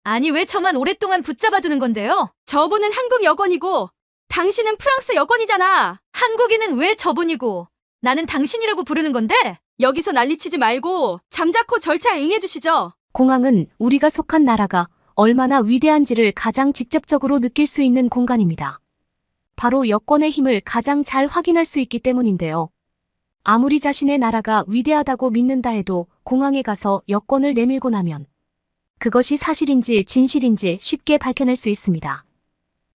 아니, 왜 저만 오랫동안 붙잡아두는 건데요? 저분은 한국 여권이고 당신은 프랑스 여권이잖아. 한국인은 왜 저분이고 나는 당신이라고 부르는 건데? 여기서 난리치지 말고 잠자코 절차에 응해주시죠. 공항은 우리가 속한 나라가 얼마나 위대한지를 가장 직접적으로 느낄 수 있는 공간입니다. 바로 여권의 힘을 가장 잘 확인할 수 있기 때문인데요. 아무리 자신의 나라가 위대하다고 믿는다 해도 공항에 가서 여권을 내밀고 나면 그것이 사실인지 진실인지 쉽게 밝혀낼 수 있습니다.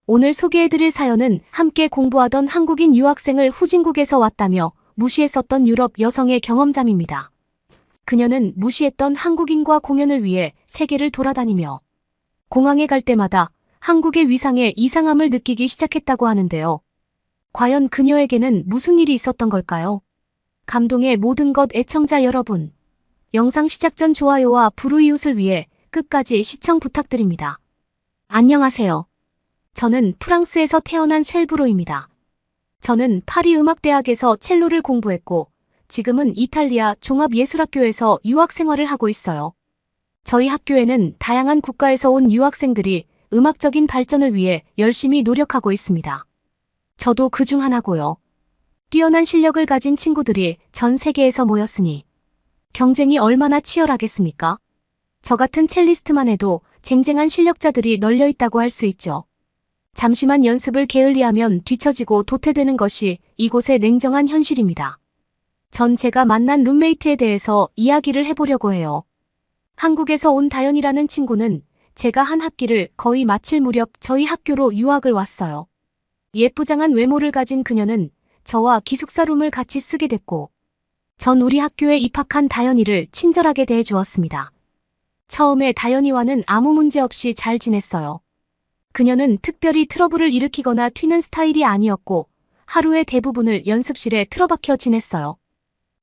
오늘 소개해드릴 사연은 함께 공부하던 한국인 유학생을 후진국에서 왔다며 무시했었던 유럽 여성의 경험담입니다. 그녀는 무시했던 한국인과 공연을 위해 세계를 돌아다니며 공항에 갈 때마다 한국의 위상에 이상함을 느끼기 시작했다고 하는데요. 과연 그녀에게는 무슨 일이 있었던 걸까요? 감동의 모든 것 애청자 여러분, 영상 시작 전 좋아요와 불우이웃을 위해 끝까지 시청 부탁드립니다. 안녕하세요. 저는 프랑스에서 태어난 쉘브로입니다. 저는 파리 음악대학에서 첼로를 공부했고 지금은 이탈리아 종합예술학교에서 유학 생활을 하고 있어요. 저희 학교에는 다양한 국가에서 온 유학생들이 음악적인 발전을 위해 열심히 노력하고 있습니다. 저도 그중 하나고요. 뛰어난 실력을 가진 친구들이 전 세계에서 모였으니 경쟁이 얼마나 치열하겠습니까? 저 같은 첼리스트만 해도 쟁쟁한 실력자들이 널려 있다고 할 수 있죠. 잠시만 연습을 게을리하면 뒤처지고 도태되는 것이 이곳의 냉정한 현실입니다. 전 제가 만난 룸메이트에 대해서 이야기를 해보려고 해요. 한국에서 온 다연이라는 친구는 제가 한 학기를 거의 마칠 무렵 저희 학교로 유학을 왔어요. 예쁘장한 외모를 가진 그녀는 저와 기숙사 룸을 같이 쓰게 됐고 전 우리 학교에 입학한 다연이를 친절하게 대해주었습니다. 처음에 다연이와는 아무 문제 없이 잘 지냈어요. 그녀는 특별히 트러블을 일으키거나 튀는 스타일이 아니었고 하루의 대부분을 연습실에 틀어박혀 지냈어요.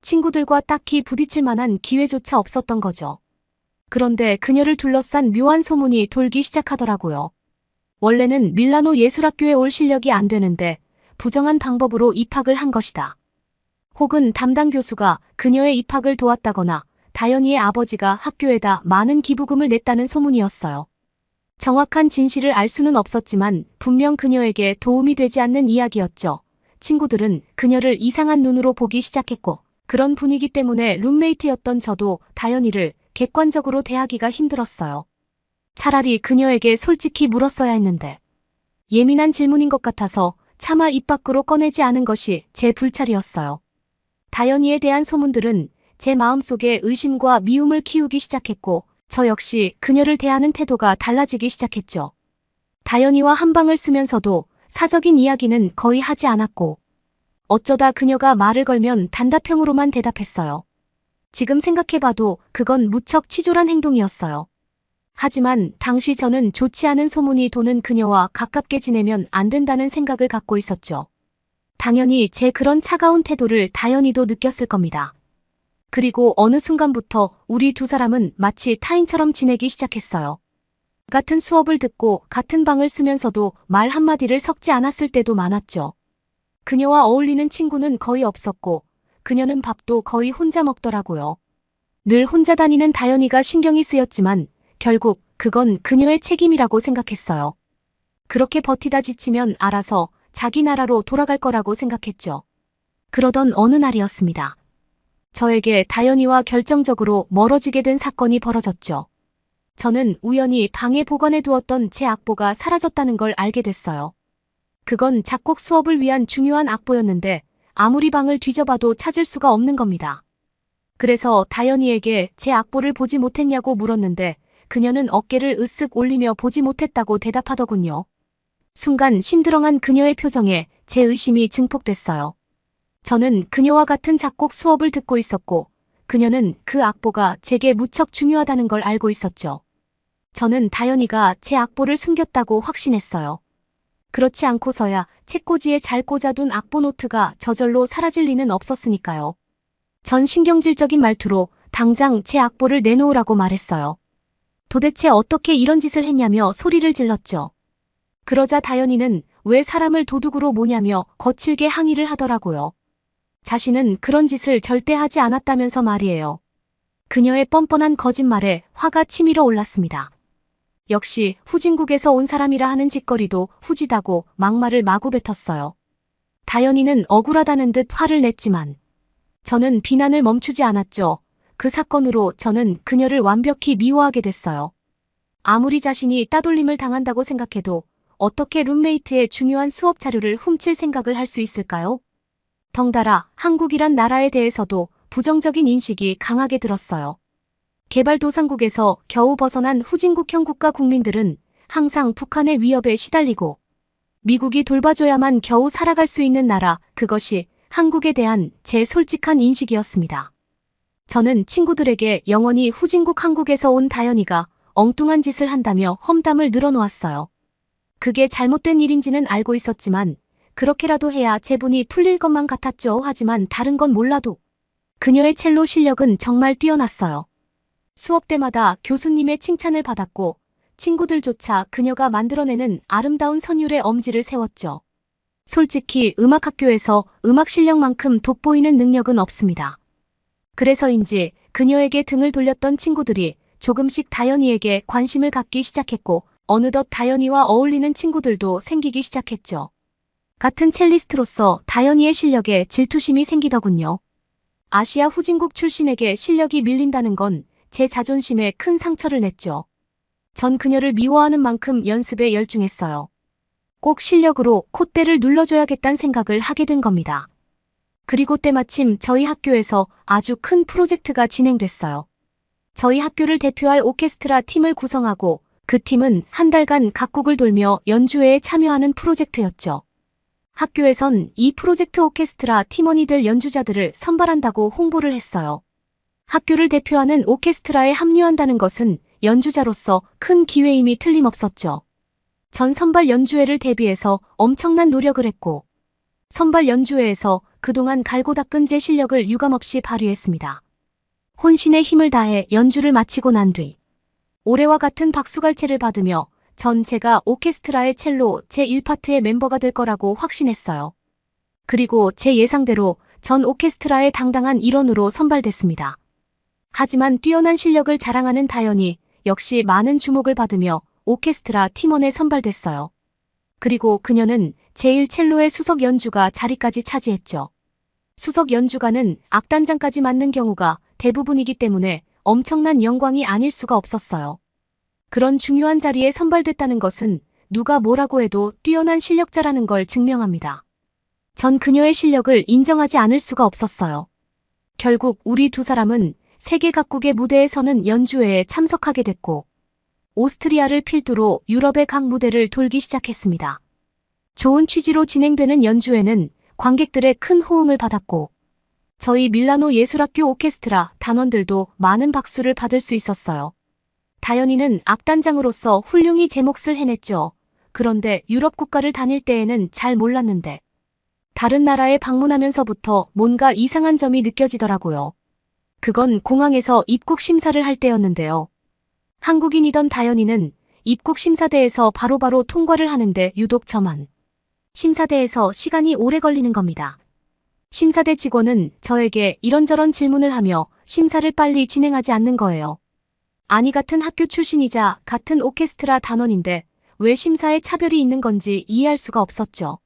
친구들과 딱히 부딪힐 만한 기회조차 없었던 거죠. 그런데 그녀를 둘러싼 묘한 소문이 돌기 시작하더라고요. 원래는 밀라노 예술학교에 올 실력이 안 되는데 부정한 방법으로 입학을 한 것이다. 혹은 담당 교수가 그녀의 입학을 도왔다거나 다연이의 아버지가 학교에다 많은 기부금을 냈다는 소문이었어요. 정확한 진실을 알 수는 없었지만 분명 그녀에게 도움이 되지 않는 이야기였죠. 친구들은 그녀를 이상한 눈으로 보기 시작했고 그런 분위기 때문에 룸메이트였던 저도 다연이를 객관적으로 대하기가 힘들었어요. 차라리 그녀에게 솔직히 물었어야 했는데 예민한 질문인 것 같아서 차마 입 밖으로 꺼내지 않은 것이 제 불찰이었어요. 다연이에 대한 소문들은 제 마음속에 의심과 미움을 키우기 시작했고 저 역시 그녀를 대하는 태도가 달라지기 시작했죠. 다연이와 한 방을 쓰면서도 사적인 이야기는 거의 하지 않았고 어쩌다 그녀가 말을 걸면 단답형으로만 대답했어요. 지금 생각해봐도 그건 무척 치졸한 행동이었어요. 하지만 당시 저는 좋지 않은 소문이 도는 그녀와 가깝게 지내면 안 된다는 생각을 갖고 있었죠. 당연히 제 그런 차가운 태도를 다연이도 느꼈을 겁니다. 그리고 어느 순간부터 우리 두 사람은 마치 타인처럼 지내기 시작했어요. 같은 수업을 듣고 같은 방을 쓰면서도 말 한마디를 섞지 않았을 때도 많았죠. 그녀와 어울리는 친구는 거의 없었고 그녀는 밥도 거의 혼자 먹더라고요. 늘 혼자 다니는 다연이가 신경이 쓰였지만 결국 그건 그녀의 책임이라고 생각했어요. 그렇게 버티다 지치면 알아서 자기 나라로 돌아갈 거라고 생각했죠. 그러던 어느 날이었습니다. 저에게 다연이와 결정적으로 멀어지게 된 사건이 벌어졌죠. 저는 우연히 방에 보관해 두었던 제 악보가 사라졌다는 걸 알게 됐어요. 그건 작곡 수업을 위한 중요한 악보였는데 아무리 방을 뒤져봐도 찾을 수가 없는 겁니다. 그래서 다연이에게 제 악보를 보지 못했냐고 물었는데 그녀는 어깨를 으쓱 올리며 보지 못했다고 대답하더군요. 순간 심드렁한 그녀의 표정에 제 의심이 증폭됐어요. 저는 그녀와 같은 작곡 수업을 듣고 있었고 그녀는 그 악보가 제게 무척 중요하다는 걸 알고 있었죠. 저는 다연이가 제 악보를 숨겼다고 확신했어요. 그렇지 않고서야 책꽂이에 잘 꽂아둔 악보 노트가 저절로 사라질 리는 없었으니까요. 전 신경질적인 말투로 당장 제 악보를 내놓으라고 말했어요. 도대체 어떻게 이런 짓을 했냐며 소리를 질렀죠. 그러자 다연이는 왜 사람을 도둑으로 모냐며 거칠게 항의를 하더라고요. 자신은 그런 짓을 절대 하지 않았다면서 말이에요. 그녀의 뻔뻔한 거짓말에 화가 치밀어 올랐습니다. 역시 후진국에서 온 사람이라 하는 짓거리도 후지다고 막말을 마구 뱉었어요. 다연이는 억울하다는 듯 화를 냈지만 저는 비난을 멈추지 않았죠. 그 사건으로 저는 그녀를 완벽히 미워하게 됐어요. 아무리 자신이 따돌림을 당한다고 생각해도 어떻게 룸메이트의 중요한 수업 자료를 훔칠 생각을 할 수 있을까요? 덩달아 한국이란 나라에 대해서도 부정적인 인식이 강하게 들었어요. 개발도상국에서 겨우 벗어난 후진국형 국가 국민들은 항상 북한의 위협에 시달리고 미국이 돌봐줘야만 겨우 살아갈 수 있는 나라, 그것이 한국에 대한 제 솔직한 인식이었습니다. 저는 친구들에게 영원히 후진국 한국에서 온 다연이가 엉뚱한 짓을 한다며 험담을 늘어놓았어요. 그게 잘못된 일인지는 알고 있었지만 그렇게라도 해야 제분이 풀릴 것만 같았죠. 하지만 다른 건 몰라도 그녀의 첼로 실력은 정말 뛰어났어요. 수업 때마다 교수님의 칭찬을 받았고 친구들조차 그녀가 만들어내는 아름다운 선율의 엄지를 세웠죠. 솔직히 음악학교에서 음악 실력만큼 돋보이는 능력은 없습니다. 그래서인지 그녀에게 등을 돌렸던 친구들이 조금씩 다연이에게 관심을 갖기 시작했고 어느덧 다연이와 어울리는 친구들도 생기기 시작했죠. 같은 첼리스트로서 다연이의 실력에 질투심이 생기더군요. 아시아 후진국 출신에게 실력이 밀린다는 건 제 자존심에 큰 상처를 냈죠. 전 그녀를 미워하는 만큼 연습에 열중했어요. 꼭 실력으로 콧대를 눌러줘야겠다는 생각을 하게 된 겁니다. 그리고 때마침 저희 학교에서 아주 큰 프로젝트가 진행됐어요. 저희 학교를 대표할 오케스트라 팀을 구성하고 그 팀은 한 달간 각국을 돌며 연주회에 참여하는 프로젝트였죠. 학교에선 이 프로젝트 오케스트라 팀원이 될 연주자들을 선발한다고 홍보를 했어요. 학교를 대표하는 오케스트라에 합류한다는 것은 연주자로서 큰 기회임이 틀림없었죠. 전 선발 연주회를 대비해서 엄청난 노력을 했고 선발 연주회에서 그동안 갈고 닦은 제 실력을 유감없이 발휘했습니다. 혼신의 힘을 다해 연주를 마치고 난 뒤 올해와 같은 박수갈채를 받으며 전 제가 오케스트라의 첼로 제1파트의 멤버가 될 거라고 확신했어요. 그리고 제 예상대로 전 오케스트라의 당당한 일원으로 선발됐습니다. 하지만 뛰어난 실력을 자랑하는 다연이 역시 많은 주목을 받으며 오케스트라 팀원에 선발됐어요. 그리고 그녀는 제1첼로의 수석 연주가 자리까지 차지했죠. 수석 연주가는 악단장까지 맡는 경우가 대부분이기 때문에 엄청난 영광이 아닐 수가 없었어요. 그런 중요한 자리에 선발됐다는 것은 누가 뭐라고 해도 뛰어난 실력자라는 걸 증명합니다. 전 그녀의 실력을 인정하지 않을 수가 없었어요. 결국 우리 두 사람은 세계 각국의 무대에 서는 연주회에 참석하게 됐고 오스트리아를 필두로 유럽의 각 무대를 돌기 시작했습니다. 좋은 취지로 진행되는 연주회는 관객들의 큰 호응을 받았고 저희 밀라노 예술학교 오케스트라 단원들도 많은 박수를 받을 수 있었어요. 다연이는 악단장으로서 훌륭히 제 몫을 해냈죠. 그런데 유럽 국가를 다닐 때에는 잘 몰랐는데 다른 나라에 방문하면서부터 뭔가 이상한 점이 느껴지더라고요. 그건 공항에서 입국 심사를 할 때였는데요. 한국인이던 다연이는 입국 심사대에서 바로바로 통과를 하는데 유독 저만 심사대에서 시간이 오래 걸리는 겁니다. 심사대 직원은 저에게 이런저런 질문을 하며 심사를 빨리 진행하지 않는 거예요. 아니 같은 학교 출신이자 같은 오케스트라 단원인데 왜 심사에 차별이 있는 건지 이해할 수가 없었죠.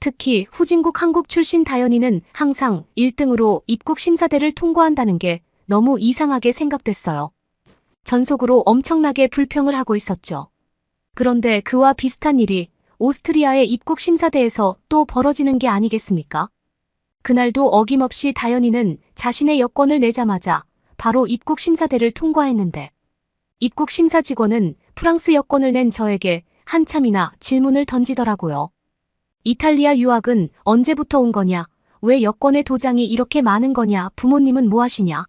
특히 후진국 한국 출신 다연이는 항상 1등으로 입국 심사대를 통과한다는 게 너무 이상하게 생각됐어요. 전속으로 엄청나게 불평을 하고 있었죠. 그런데 그와 비슷한 일이 오스트리아의 입국 심사대에서 또 벌어지는 게 아니겠습니까? 그날도 어김없이 다연이는 자신의 여권을 내자마자 바로 입국 심사대를 통과했는데 입국 심사 직원은 프랑스 여권을 낸 저에게 한참이나 질문을 던지더라고요. 이탈리아 유학은 언제부터 온 거냐? 왜 여권에 도장이 이렇게 많은 거냐? 부모님은 뭐 하시냐?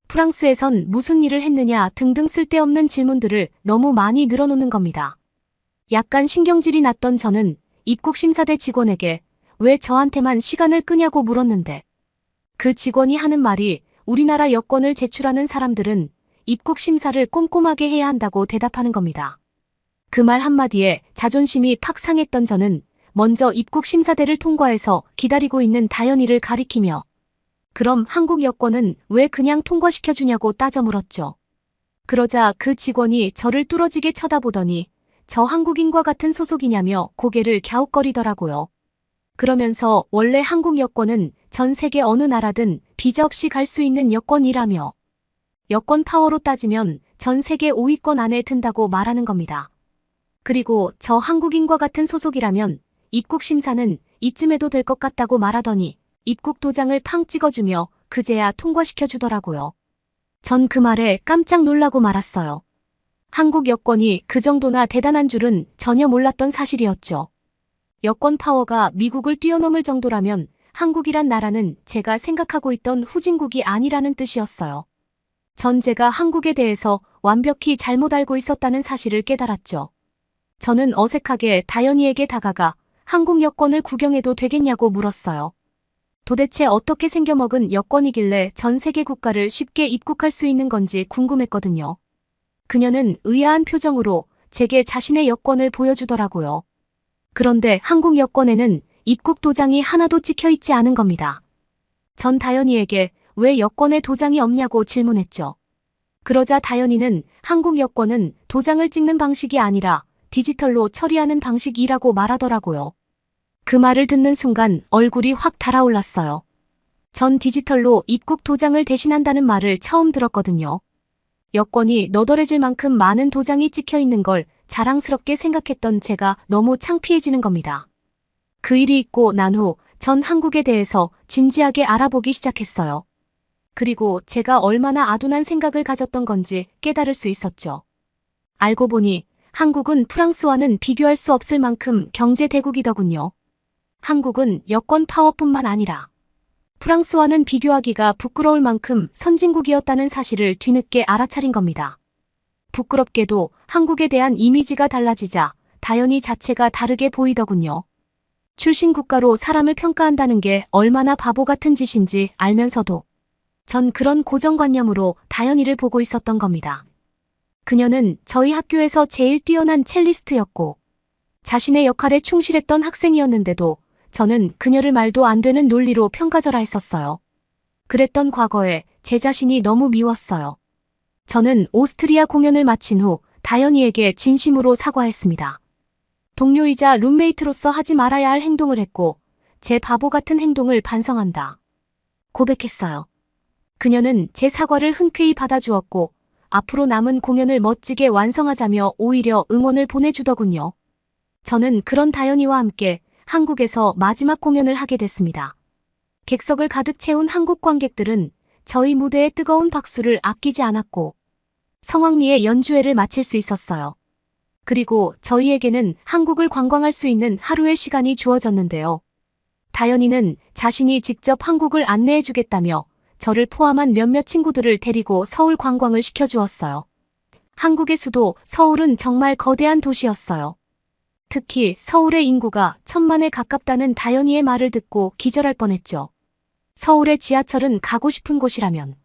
프랑스에선 무슨 일을 했느냐? 등등 쓸데없는 질문들을 너무 많이 늘어놓는 겁니다. 약간 신경질이 났던 저는 입국심사대 직원에게 왜 저한테만 시간을 끄냐고 물었는데 그 직원이 하는 말이 우리나라 여권을 제출하는 사람들은 입국심사를 꼼꼼하게 해야 한다고 대답하는 겁니다. 그 말 한마디에 자존심이 팍 상했던 저는 먼저 입국심사대를 통과해서 기다리고 있는 다연이를 가리키며 그럼 한국 여권은 왜 그냥 통과시켜주냐고 따져 물었죠. 그러자 그 직원이 저를 뚫어지게 쳐다보더니 저 한국인과 같은 소속이냐며 고개를 갸웃거리더라고요. 그러면서 원래 한국 여권은 전 세계 어느 나라든 비자 없이 갈 수 있는 여권이라며 여권 파워로 따지면 전 세계 5위권 안에 든다고 말하는 겁니다. 그리고 저 한국인과 같은 소속이라면 입국 심사는 이쯤에도 될 것 같다고 말하더니 입국 도장을 팡 찍어주며 그제야 통과시켜주더라고요. 전 그 말에 깜짝 놀라고 말았어요. 한국 여권이 그 정도나 대단한 줄은 전혀 몰랐던 사실이었죠. 여권 파워가 미국을 뛰어넘을 정도라면 한국이란 나라는 제가 생각하고 있던 후진국이 아니라는 뜻이었어요. 전 제가 한국에 대해서 완벽히 잘못 알고 있었다는 사실을 깨달았죠. 저는 어색하게 다현이에게 다가가 한국 여권을 구경해도 되겠냐고 물었어요. 도대체 어떻게 생겨먹은 여권이길래 전 세계 국가를 쉽게 입국할 수 있는 건지 궁금했거든요. 그녀는 의아한 표정으로 제게 자신의 여권을 보여주더라고요. 그런데 한국 여권에는 입국 도장이 하나도 찍혀 있지 않은 겁니다. 전 다현이에게 왜 여권에 도장이 없냐고 질문했죠. 그러자 다현이는 한국 여권은 도장을 찍는 방식이 아니라 디지털로 처리하는 방식이라고 말하더라고요. 그 말을 듣는 순간 얼굴이 확 달아올랐어요. 전 디지털로 입국 도장을 대신한다는 말을 처음 들었거든요. 여권이 너덜해질 만큼 많은 도장이 찍혀 있는 걸 자랑스럽게 생각했던 제가 너무 창피해지는 겁니다. 그 일이 있고 난 후 전 한국에 대해서 진지하게 알아보기 시작했어요. 그리고 제가 얼마나 아둔한 생각을 가졌던 건지 깨달을 수 있었죠. 알고 보니 한국은 프랑스와는 비교할 수 없을 만큼 경제 대국이더군요. 한국은 여권 파워뿐만 아니라 프랑스와는 비교하기가 부끄러울 만큼 선진국이었다는 사실을 뒤늦게 알아차린 겁니다. 부끄럽게도 한국에 대한 이미지가 달라지자 다현이 자체가 다르게 보이더군요. 출신 국가로 사람을 평가한다는 게 얼마나 바보 같은 짓인지 알면서도 전 그런 고정관념으로 다현이를 보고 있었던 겁니다. 그녀는 저희 학교에서 제일 뛰어난 첼리스트였고 자신의 역할에 충실했던 학생이었는데도 저는 그녀를 말도 안 되는 논리로 평가절하 했었어요. 그랬던 과거에 제 자신이 너무 미웠어요. 저는 오스트리아 공연을 마친 후 다현이에게 진심으로 사과했습니다. 동료이자 룸메이트로서 하지 말아야 할 행동을 했고 제 바보 같은 행동을 반성한다. 고백했어요. 그녀는 제 사과를 흔쾌히 받아주었고 앞으로 남은 공연을 멋지게 완성하자며 오히려 응원을 보내주더군요. 저는 그런 다현이와 함께 한국에서 마지막 공연을 하게 됐습니다. 객석을 가득 채운 한국 관객들은 저희 무대에 뜨거운 박수를 아끼지 않았고 성황리에 연주회를 마칠 수 있었어요. 그리고 저희에게는 한국을 관광할 수 있는 하루의 시간이 주어졌는데요. 다현이는 자신이 직접 한국을 안내해주겠다며 저를 포함한 몇몇 친구들을 데리고 서울 관광을 시켜주었어요. 한국의 수도 서울은 정말 거대한 도시였어요. 특히 서울의 인구가 1000만에 가깝다는 다현이의 말을 듣고 기절할 뻔했죠. 서울의 지하철은 가고 싶은 곳이라면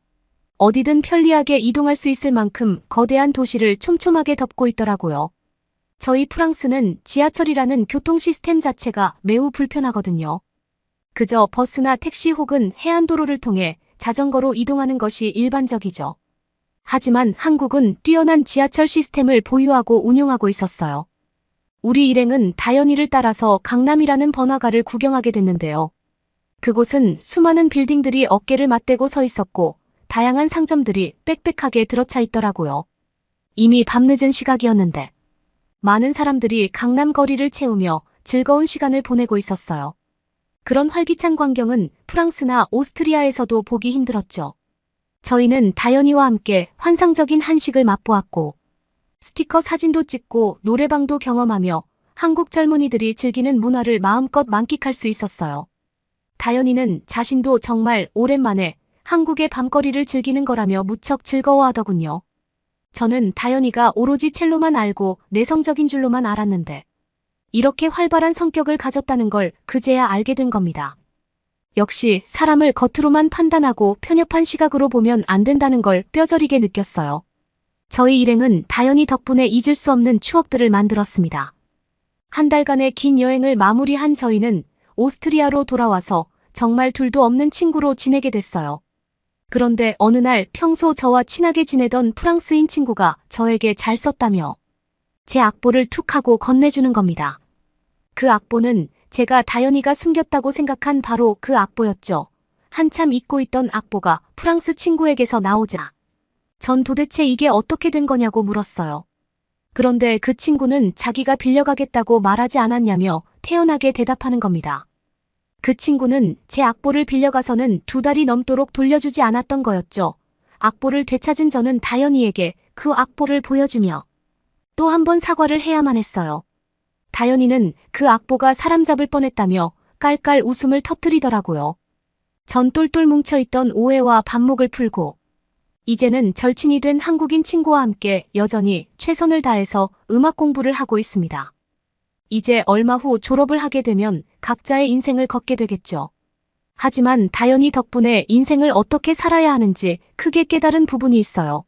어디든 편리하게 이동할 수 있을 만큼 거대한 도시를 촘촘하게 덮고 있더라고요. 저희 프랑스는 지하철이라는 교통 시스템 자체가 매우 불편하거든요. 그저 버스나 택시 혹은 해안도로를 통해 자전거로 이동하는 것이 일반적이죠. 하지만 한국은 뛰어난 지하철 시스템을 보유하고 운용하고 있었어요. 우리 일행은 다현이를 따라서 강남이라는 번화가를 구경하게 됐는데요. 그곳은 수많은 빌딩들이 어깨를 맞대고 서 있었고 다양한 상점들이 빽빽하게 들어차 있더라고요. 이미 밤늦은 시각이었는데 많은 사람들이 강남 거리를 채우며 즐거운 시간을 보내고 있었어요. 그런 활기찬 광경은 프랑스나 오스트리아에서도 보기 힘들었죠. 저희는 다현이와 함께 환상적인 한식을 맛보았고 스티커 사진도 찍고 노래방도 경험하며 한국 젊은이들이 즐기는 문화를 마음껏 만끽할 수 있었어요. 다현이는 자신도 정말 오랜만에 한국의 밤거리를 즐기는 거라며 무척 즐거워하더군요. 저는 다현이가 오로지 첼로만 알고 내성적인 줄로만 알았는데 이렇게 활발한 성격을 가졌다는 걸 그제야 알게 된 겁니다. 역시 사람을 겉으로만 판단하고 편협한 시각으로 보면 안 된다는 걸 뼈저리게 느꼈어요. 저희 일행은 다현이 덕분에 잊을 수 없는 추억들을 만들었습니다. 한 달간의 긴 여행을 마무리한 저희는 오스트리아로 돌아와서 정말 둘도 없는 친구로 지내게 됐어요. 그런데 어느 날 평소 저와 친하게 지내던 프랑스인 친구가 저에게 잘 썼다며 제 악보를 툭 하고 건네주는 겁니다. 그 악보는 제가 다현이가 숨겼다고 생각한 바로 그 악보였죠. 한참 잊고 있던 악보가 프랑스 친구에게서 나오자 전 도대체 이게 어떻게 된 거냐고 물었어요. 그런데 그 친구는 자기가 빌려가겠다고 말하지 않았냐며 태연하게 대답하는 겁니다. 그 친구는 제 악보를 빌려가서는 2달이 넘도록 돌려주지 않았던 거였죠. 악보를 되찾은 저는 다현이에게 그 악보를 보여주며 또 한 번 사과를 해야만 했어요. 다현이는 그 악보가 사람 잡을 뻔했다며 깔깔 웃음을 터뜨리더라고요. 전 똘똘 뭉쳐있던 오해와 반목을 풀고 이제는 절친이 된 한국인 친구와 함께 여전히 최선을 다해서 음악 공부를 하고 있습니다. 이제 얼마 후 졸업을 하게 되면 각자의 인생을 걷게 되겠죠. 하지만 다현이 덕분에 인생을 어떻게 살아야 하는지 크게 깨달은 부분이 있어요.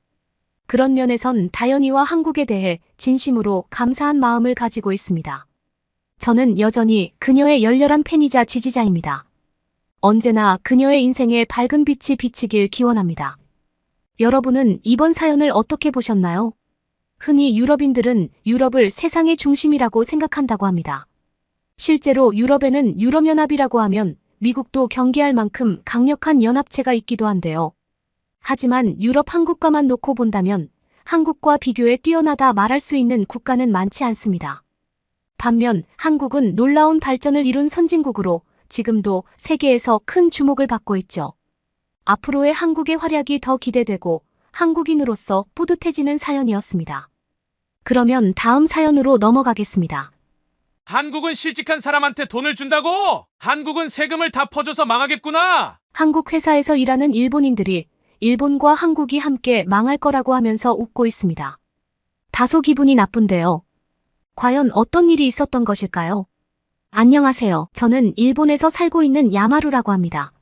그런 면에선 다현이와 한국에 대해 진심으로 감사한 마음을 가지고 있습니다. 저는 여전히 그녀의 열렬한 팬이자 지지자입니다. 언제나 그녀의 인생에 밝은 빛이 비치길 기원합니다. 여러분은 이번 사연을 어떻게 보셨나요? 흔히 유럽인들은 유럽을 세상의 중심이라고 생각한다고 합니다. 실제로 유럽에는 유럽연합이라고 하면 미국도 경계할 만큼 강력한 연합체가 있기도 한데요. 하지만 유럽 한국과만 놓고 본다면 한국과 비교해 뛰어나다 말할 수 있는 국가는 많지 않습니다. 반면 한국은 놀라운 발전을 이룬 선진국으로 지금도 세계에서 큰 주목을 받고 있죠. 앞으로의 한국의 활약이 더 기대되고 한국인으로서 뿌듯해지는 사연이었습니다. 그러면 다음 사연으로 넘어가겠습니다. 한국은 실직한 사람한테 돈을 준다고? 한국은 세금을 다 퍼줘서 망하겠구나. 한국 회사에서 일하는 일본인들이 일본과 한국이 함께 망할 거라고 하면서 웃고 있습니다. 다소 기분이 나쁜데요. 과연 어떤 일이 있었던 것일까요? 안녕하세요. 저는 일본에서 살고 있는 야마루라고 합니다.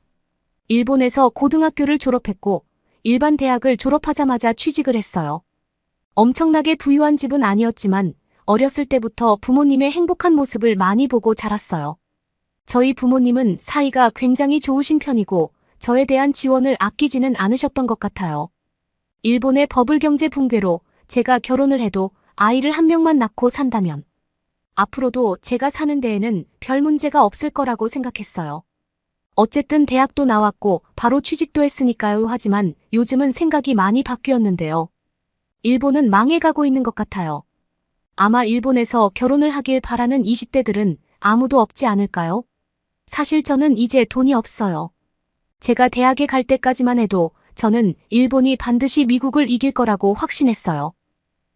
일본에서 고등학교를 졸업했고 일반 대학을 졸업하자마자 취직을 했어요. 엄청나게 부유한 집은 아니었지만 어렸을 때부터 부모님의 행복한 모습을 많이 보고 자랐어요. 저희 부모님은 사이가 굉장히 좋으신 편이고 저에 대한 지원을 아끼지는 않으셨던 것 같아요. 일본의 버블 경제 붕괴로 제가 결혼을 해도 아이를 한 명만 낳고 산다면 앞으로도 제가 사는 데에는 별 문제가 없을 거라고 생각했어요. 어쨌든 대학도 나왔고 바로 취직도 했으니까요. 하지만 요즘은 생각이 많이 바뀌었는데요. 일본은 망해가고 있는 것 같아요. 아마 일본에서 결혼을 하길 바라는 20대들은 아무도 없지 않을까요? 사실 저는 이제 돈이 없어요. 제가 대학에 갈 때까지만 해도 저는 일본이 반드시 미국을 이길 거라고 확신했어요.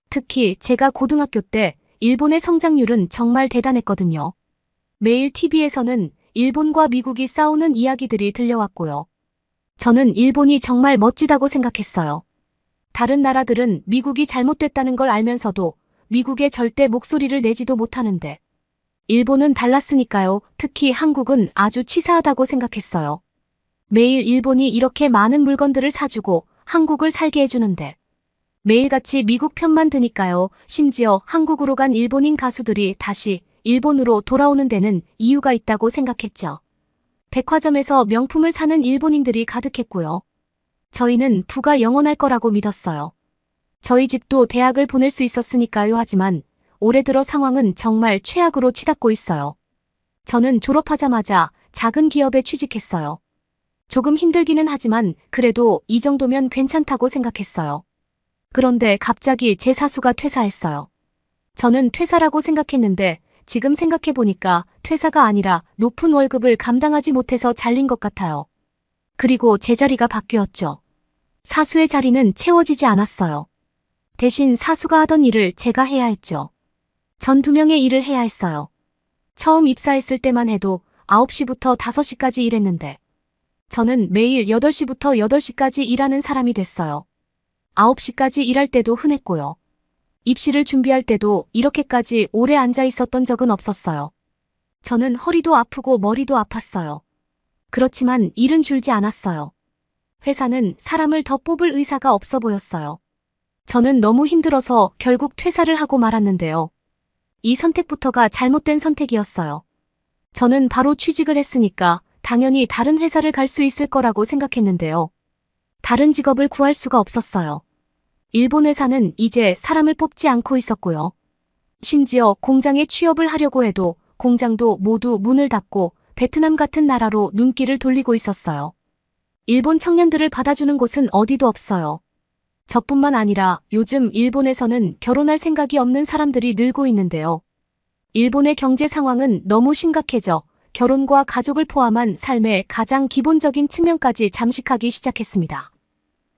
특히 제가 고등학교 때 일본의 성장률은 정말 대단했거든요. 매일 TV에서는 일본과 미국이 싸우는 이야기들이 들려왔고요. 저는 일본이 정말 멋지다고 생각했어요. 다른 나라들은 미국이 잘못됐다는 걸 알면서도 미국에 절대 목소리를 내지도 못하는데 일본은 달랐으니까요. 특히 한국은 아주 치사하다고 생각했어요. 매일 일본이 이렇게 많은 물건들을 사주고 한국을 살게 해주는데 매일같이 미국 편만 드니까요. 심지어 한국으로 간 일본인 가수들이 다시 일본으로 돌아오는 데는 이유가 있다고 생각했죠. 백화점에서 명품을 사는 일본인들이 가득했고요. 저희는 부가 영원할 거라고 믿었어요. 저희 집도 대학을 보낼 수 있었으니까요. 하지만 올해 들어 상황은 정말 최악으로 치닫고 있어요. 저는 졸업하자마자 작은 기업에 취직했어요. 조금 힘들기는 하지만 그래도 이 정도면 괜찮다고 생각했어요. 그런데 갑자기 제 사수가 퇴사했어요. 저는 퇴사라고 생각했는데 지금 생각해보니까 퇴사가 아니라 높은 월급을 감당하지 못해서 잘린 것 같아요. 그리고 제 자리가 바뀌었죠. 사수의 자리는 채워지지 않았어요. 대신 사수가 하던 일을 제가 해야 했죠. 전 2명의 일을 해야 했어요. 처음 입사했을 때만 해도 9시부터 5시까지 일했는데 저는 매일 8시부터 8시까지 일하는 사람이 됐어요. 9시까지 일할 때도 흔했고요. 입시를 준비할 때도 이렇게까지 오래 앉아 있었던 적은 없었어요. 저는 허리도 아프고 머리도 아팠어요. 그렇지만 일은 줄지 않았어요. 회사는 사람을 더 뽑을 의사가 없어 보였어요. 저는 너무 힘들어서 결국 퇴사를 하고 말았는데요. 이 선택부터가 잘못된 선택이었어요. 저는 바로 취직을 했으니까 당연히 다른 회사를 갈 수 있을 거라고 생각했는데요. 다른 직업을 구할 수가 없었어요. 일본 회사는 이제 사람을 뽑지 않고 있었고요. 심지어 공장에 취업을 하려고 해도 공장도 모두 문을 닫고 베트남 같은 나라로 눈길을 돌리고 있었어요. 일본 청년들을 받아주는 곳은 어디도 없어요. 저뿐만 아니라 요즘 일본에서는 결혼할 생각이 없는 사람들이 늘고 있는데요. 일본의 경제 상황은 너무 심각해져 결혼과 가족을 포함한 삶의 가장 기본적인 측면까지 잠식하기 시작했습니다.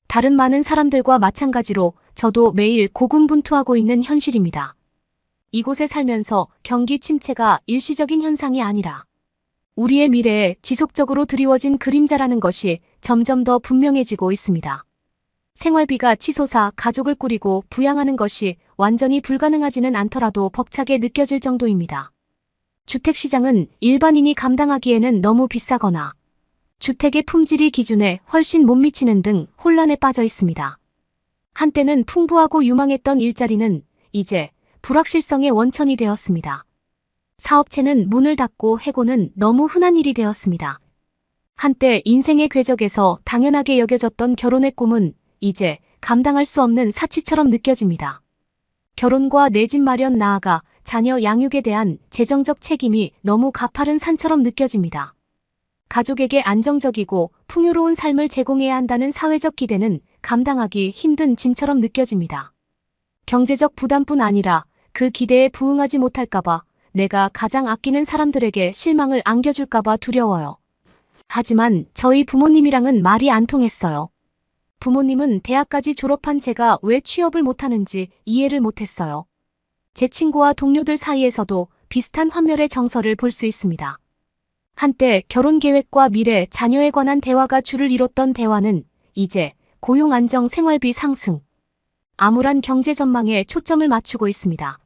다른 많은 사람들과 마찬가지로 저도 매일 고군분투하고 있는 현실입니다. 이곳에 살면서 경기 침체가 일시적인 현상이 아니라 우리의 미래에 지속적으로 드리워진 그림자라는 것이 점점 더 분명해지고 있습니다. 생활비가 치솟아 가족을 꾸리고 부양하는 것이 완전히 불가능하지는 않더라도 벅차게 느껴질 정도입니다. 주택시장은 일반인이 감당하기에는 너무 비싸거나 주택의 품질이 기준에 훨씬 못 미치는 등 혼란에 빠져 있습니다. 한때는 풍부하고 유망했던 일자리는 이제 불확실성의 원천이 되었습니다. 사업체는 문을 닫고 해고는 너무 흔한 일이 되었습니다. 한때 인생의 궤적에서 당연하게 여겨졌던 결혼의 꿈은 이제 감당할 수 없는 사치처럼 느껴집니다. 결혼과 내 집 마련 나아가 자녀 양육에 대한 재정적 책임이 너무 가파른 산처럼 느껴집니다. 가족에게 안정적이고 풍요로운 삶을 제공해야 한다는 사회적 기대는 감당하기 힘든 짐처럼 느껴집니다. 경제적 부담뿐 아니라 그 기대에 부응하지 못할까봐 내가 가장 아끼는 사람들에게 실망을 안겨줄까봐 두려워요. 하지만 저희 부모님이랑은 말이 안 통했어요. 부모님은 대학까지 졸업한 제가 왜 취업을 못하는지 이해를 못했어요. 제 친구와 동료들 사이에서도 비슷한 환멸의 정서를 볼 수 있습니다. 한때 결혼 계획과 미래, 자녀에 관한 대화가 주를 이뤘던 대화는 이제 고용 안정, 생활비 상승, 암울한 경제 전망에 초점을 맞추고 있습니다.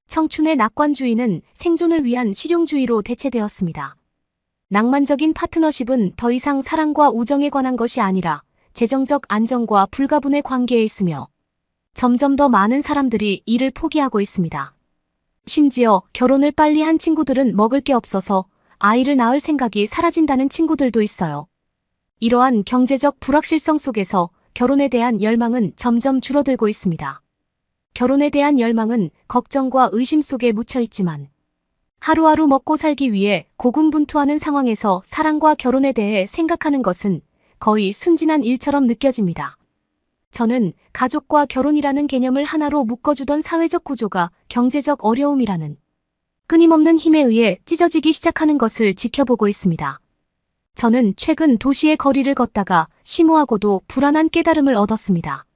청춘의 낙관주의는 생존을 위한 실용주의로 대체되었습니다. 낭만적인 파트너십은 더 이상 사랑과 우정에 관한 것이 아니라 재정적 안정과 불가분의 관계에 있으며 점점 더 많은 사람들이 이를 포기하고 있습니다. 심지어 결혼을 빨리 한 친구들은 먹을 게 없어서 아이를 낳을 생각이 사라진다는 친구들도 있어요. 이러한 경제적 불확실성 속에서 결혼에 대한 열망은 점점 줄어들고 있습니다. 결혼에 대한 열망은 걱정과 의심 속에 묻혀 있지만 하루하루 먹고 살기 위해 고군분투하는 상황에서 사랑과 결혼에 대해 생각하는 것은 거의 순진한 일처럼 느껴집니다. 저는 가족과 결혼이라는 개념을 하나로 묶어주던 사회적 구조가 경제적 어려움이라는 끊임없는 힘에 의해 찢어지기 시작하는 것을 지켜보고 있습니다. 저는 최근 도시의 거리를 걷다가 심오하고도 불안한 깨달음을 얻었습니다.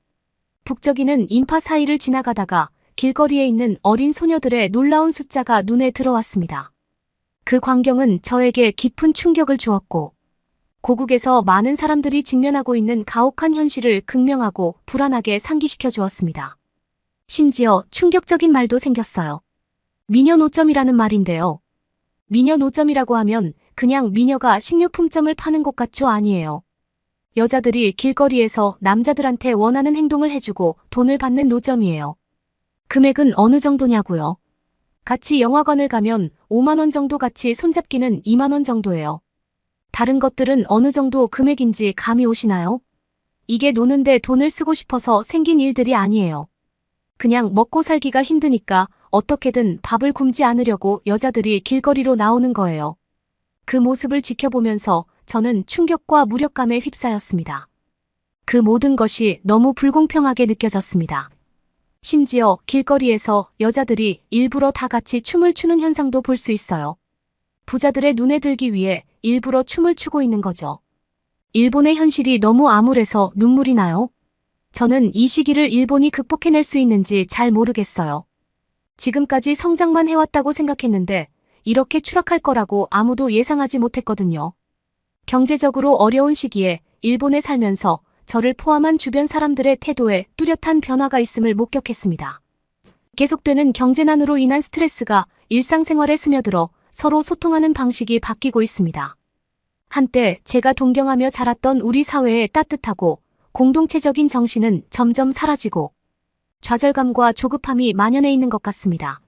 북적이는 인파 사이를 지나가다가 길거리에 있는 어린 소녀들의 놀라운 숫자가 눈에 들어왔습니다. 그 광경은 저에게 깊은 충격을 주었고 고국에서 많은 사람들이 직면하고 있는 가혹한 현실을 극명하고 불안하게 상기시켜 주었습니다. 심지어 충격적인 말도 생겼어요. 미녀 노점이라는 말인데요. 미녀 노점이라고 하면 그냥 미녀가 식료품점을 파는 곳 같죠? 아니에요. 여자들이 길거리에서 남자들한테 원하는 행동을 해주고 돈을 받는 노점이에요. 금액은 어느 정도냐고요? 같이 영화관을 가면 5만 원 정도, 같이 손잡기는 2만 원 정도예요. 다른 것들은 어느 정도 금액인지 감이 오시나요? 이게 노는데 돈을 쓰고 싶어서 생긴 일들이 아니에요. 그냥 먹고 살기가 힘드니까 어떻게든 밥을 굶지 않으려고 여자들이 길거리로 나오는 거예요. 그 모습을 지켜보면서 저는 충격과 무력감에 휩싸였습니다. 그 모든 것이 너무 불공평하게 느껴졌습니다. 심지어 길거리에서 여자들이 일부러 다 같이 춤을 추는 현상도 볼 수 있어요. 부자들의 눈에 들기 위해 일부러 춤을 추고 있는 거죠. 일본의 현실이 너무 암울해서 눈물이 나요. 저는 이 시기를 일본이 극복해낼 수 있는지 잘 모르겠어요. 지금까지 성장만 해왔다고 생각했는데 이렇게 추락할 거라고 아무도 예상하지 못했거든요. 경제적으로 어려운 시기에 일본에 살면서 저를 포함한 주변 사람들의 태도에 뚜렷한 변화가 있음을 목격했습니다. 계속되는 경제난으로 인한 스트레스가 일상생활에 스며들어 서로 소통하는 방식이 바뀌고 있습니다. 한때 제가 동경하며 자랐던 우리 사회의 따뜻하고 공동체적인 정신은 점점 사라지고 좌절감과 조급함이 만연해 있는 것 같습니다.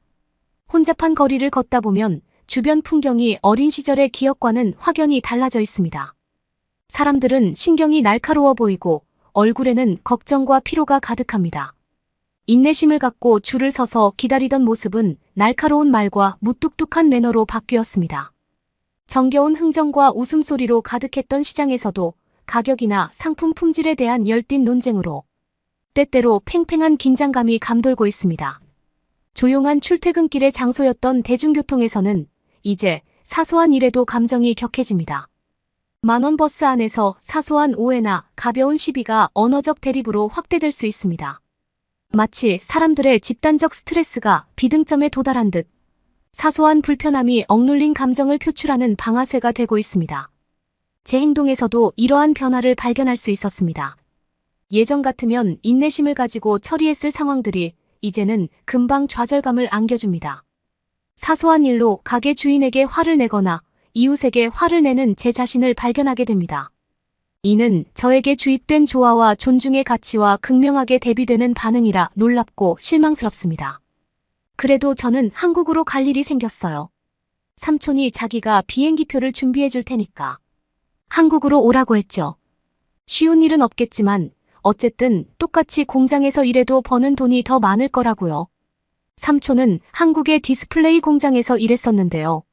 혼잡한 거리를 걷다 보면 주변 풍경이 어린 시절의 기억과는 확연히 달라져 있습니다. 사람들은 신경이 날카로워 보이고 얼굴에는 걱정과 피로가 가득합니다. 인내심을 갖고 줄을 서서 기다리던 모습은 날카로운 말과 무뚝뚝한 매너로 바뀌었습니다. 정겨운 흥정과 웃음소리로 가득했던 시장에서도 가격이나 상품 품질에 대한 열띤 논쟁으로 때때로 팽팽한 긴장감이 감돌고 있습니다. 조용한 출퇴근길의 장소였던 대중교통에서는 이제 사소한 일에도 감정이 격해집니다. 만원 버스 안에서 사소한 오해나 가벼운 시비가 언어적 대립으로 확대될 수 있습니다. 마치 사람들의 집단적 스트레스가 비등점에 도달한 듯 사소한 불편함이 억눌린 감정을 표출하는 방아쇠가 되고 있습니다. 제 행동에서도 이러한 변화를 발견할 수 있었습니다. 예전 같으면 인내심을 가지고 처리했을 상황들이 이제는 금방 좌절감을 안겨줍니다. 사소한 일로 가게 주인에게 화를 내거나 이웃에게 화를 내는 제 자신을 발견하게 됩니다. 이는 저에게 주입된 조화와 존중의 가치와 극명하게 대비되는 반응이라 놀랍고 실망스럽습니다. 그래도 저는 한국으로 갈 일이 생겼어요. 삼촌이 자기가 비행기표를 준비해 줄 테니까 한국으로 오라고 했죠. 쉬운 일은 없겠지만 어쨌든 똑같이 공장에서 일해도 버는 돈이 더 많을 거라고요. 삼촌은 한국의 디스플레이 공장에서 일했었는데요.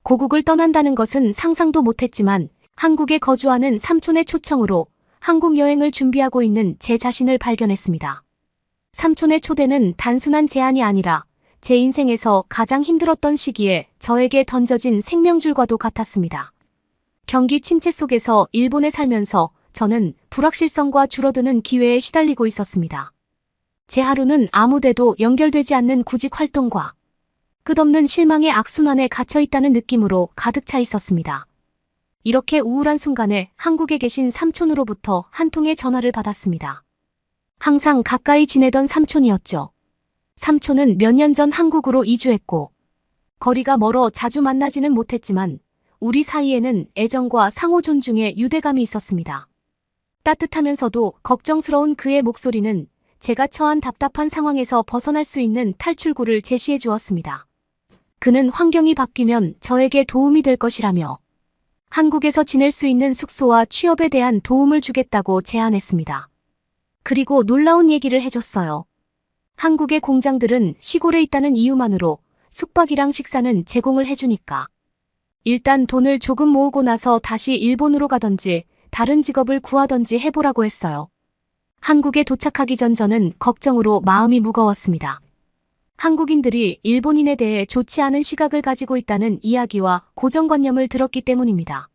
고국을 떠난다는 것은 상상도 못했지만 한국에 거주하는 삼촌의 초청으로 한국 여행을 준비하고 있는 제 자신을 발견했습니다. 삼촌의 초대는 단순한 제안이 아니라 제 인생에서 가장 힘들었던 시기에 저에게 던져진 생명줄과도 같았습니다. 경기 침체 속에서 일본에 살면서 저는 불확실성과 줄어드는 기회에 시달리고 있었습니다. 제 하루는 아무데도 연결되지 않는 구직 활동과 끝없는 실망의 악순환에 갇혀 있다는 느낌으로 가득 차 있었습니다. 이렇게 우울한 순간에 한국에 계신 삼촌으로부터 한 통의 전화를 받았습니다. 항상 가까이 지내던 삼촌이었죠. 삼촌은 몇 년 전 한국으로 이주했고 거리가 멀어 자주 만나지는 못했지만 우리 사이에는 애정과 상호 존중의 유대감이 있었습니다. 따뜻하면서도 걱정스러운 그의 목소리는 제가 처한 답답한 상황에서 벗어날 수 있는 탈출구를 제시해 주었습니다. 그는 환경이 바뀌면 저에게 도움이 될 것이라며 한국에서 지낼 수 있는 숙소와 취업에 대한 도움을 주겠다고 제안했습니다. 그리고 놀라운 얘기를 해줬어요. 한국의 공장들은 시골에 있다는 이유만으로 숙박이랑 식사는 제공을 해주니까 일단 돈을 조금 모으고 나서 다시 일본으로 가던지 다른 직업을 구하던지 해보라고 했어요. 한국에 도착하기 전 저는 걱정으로 마음이 무거웠습니다. 한국인들이 일본인에 대해 좋지 않은 시각을 가지고 있다는 이야기와 고정관념을 들었기 때문입니다.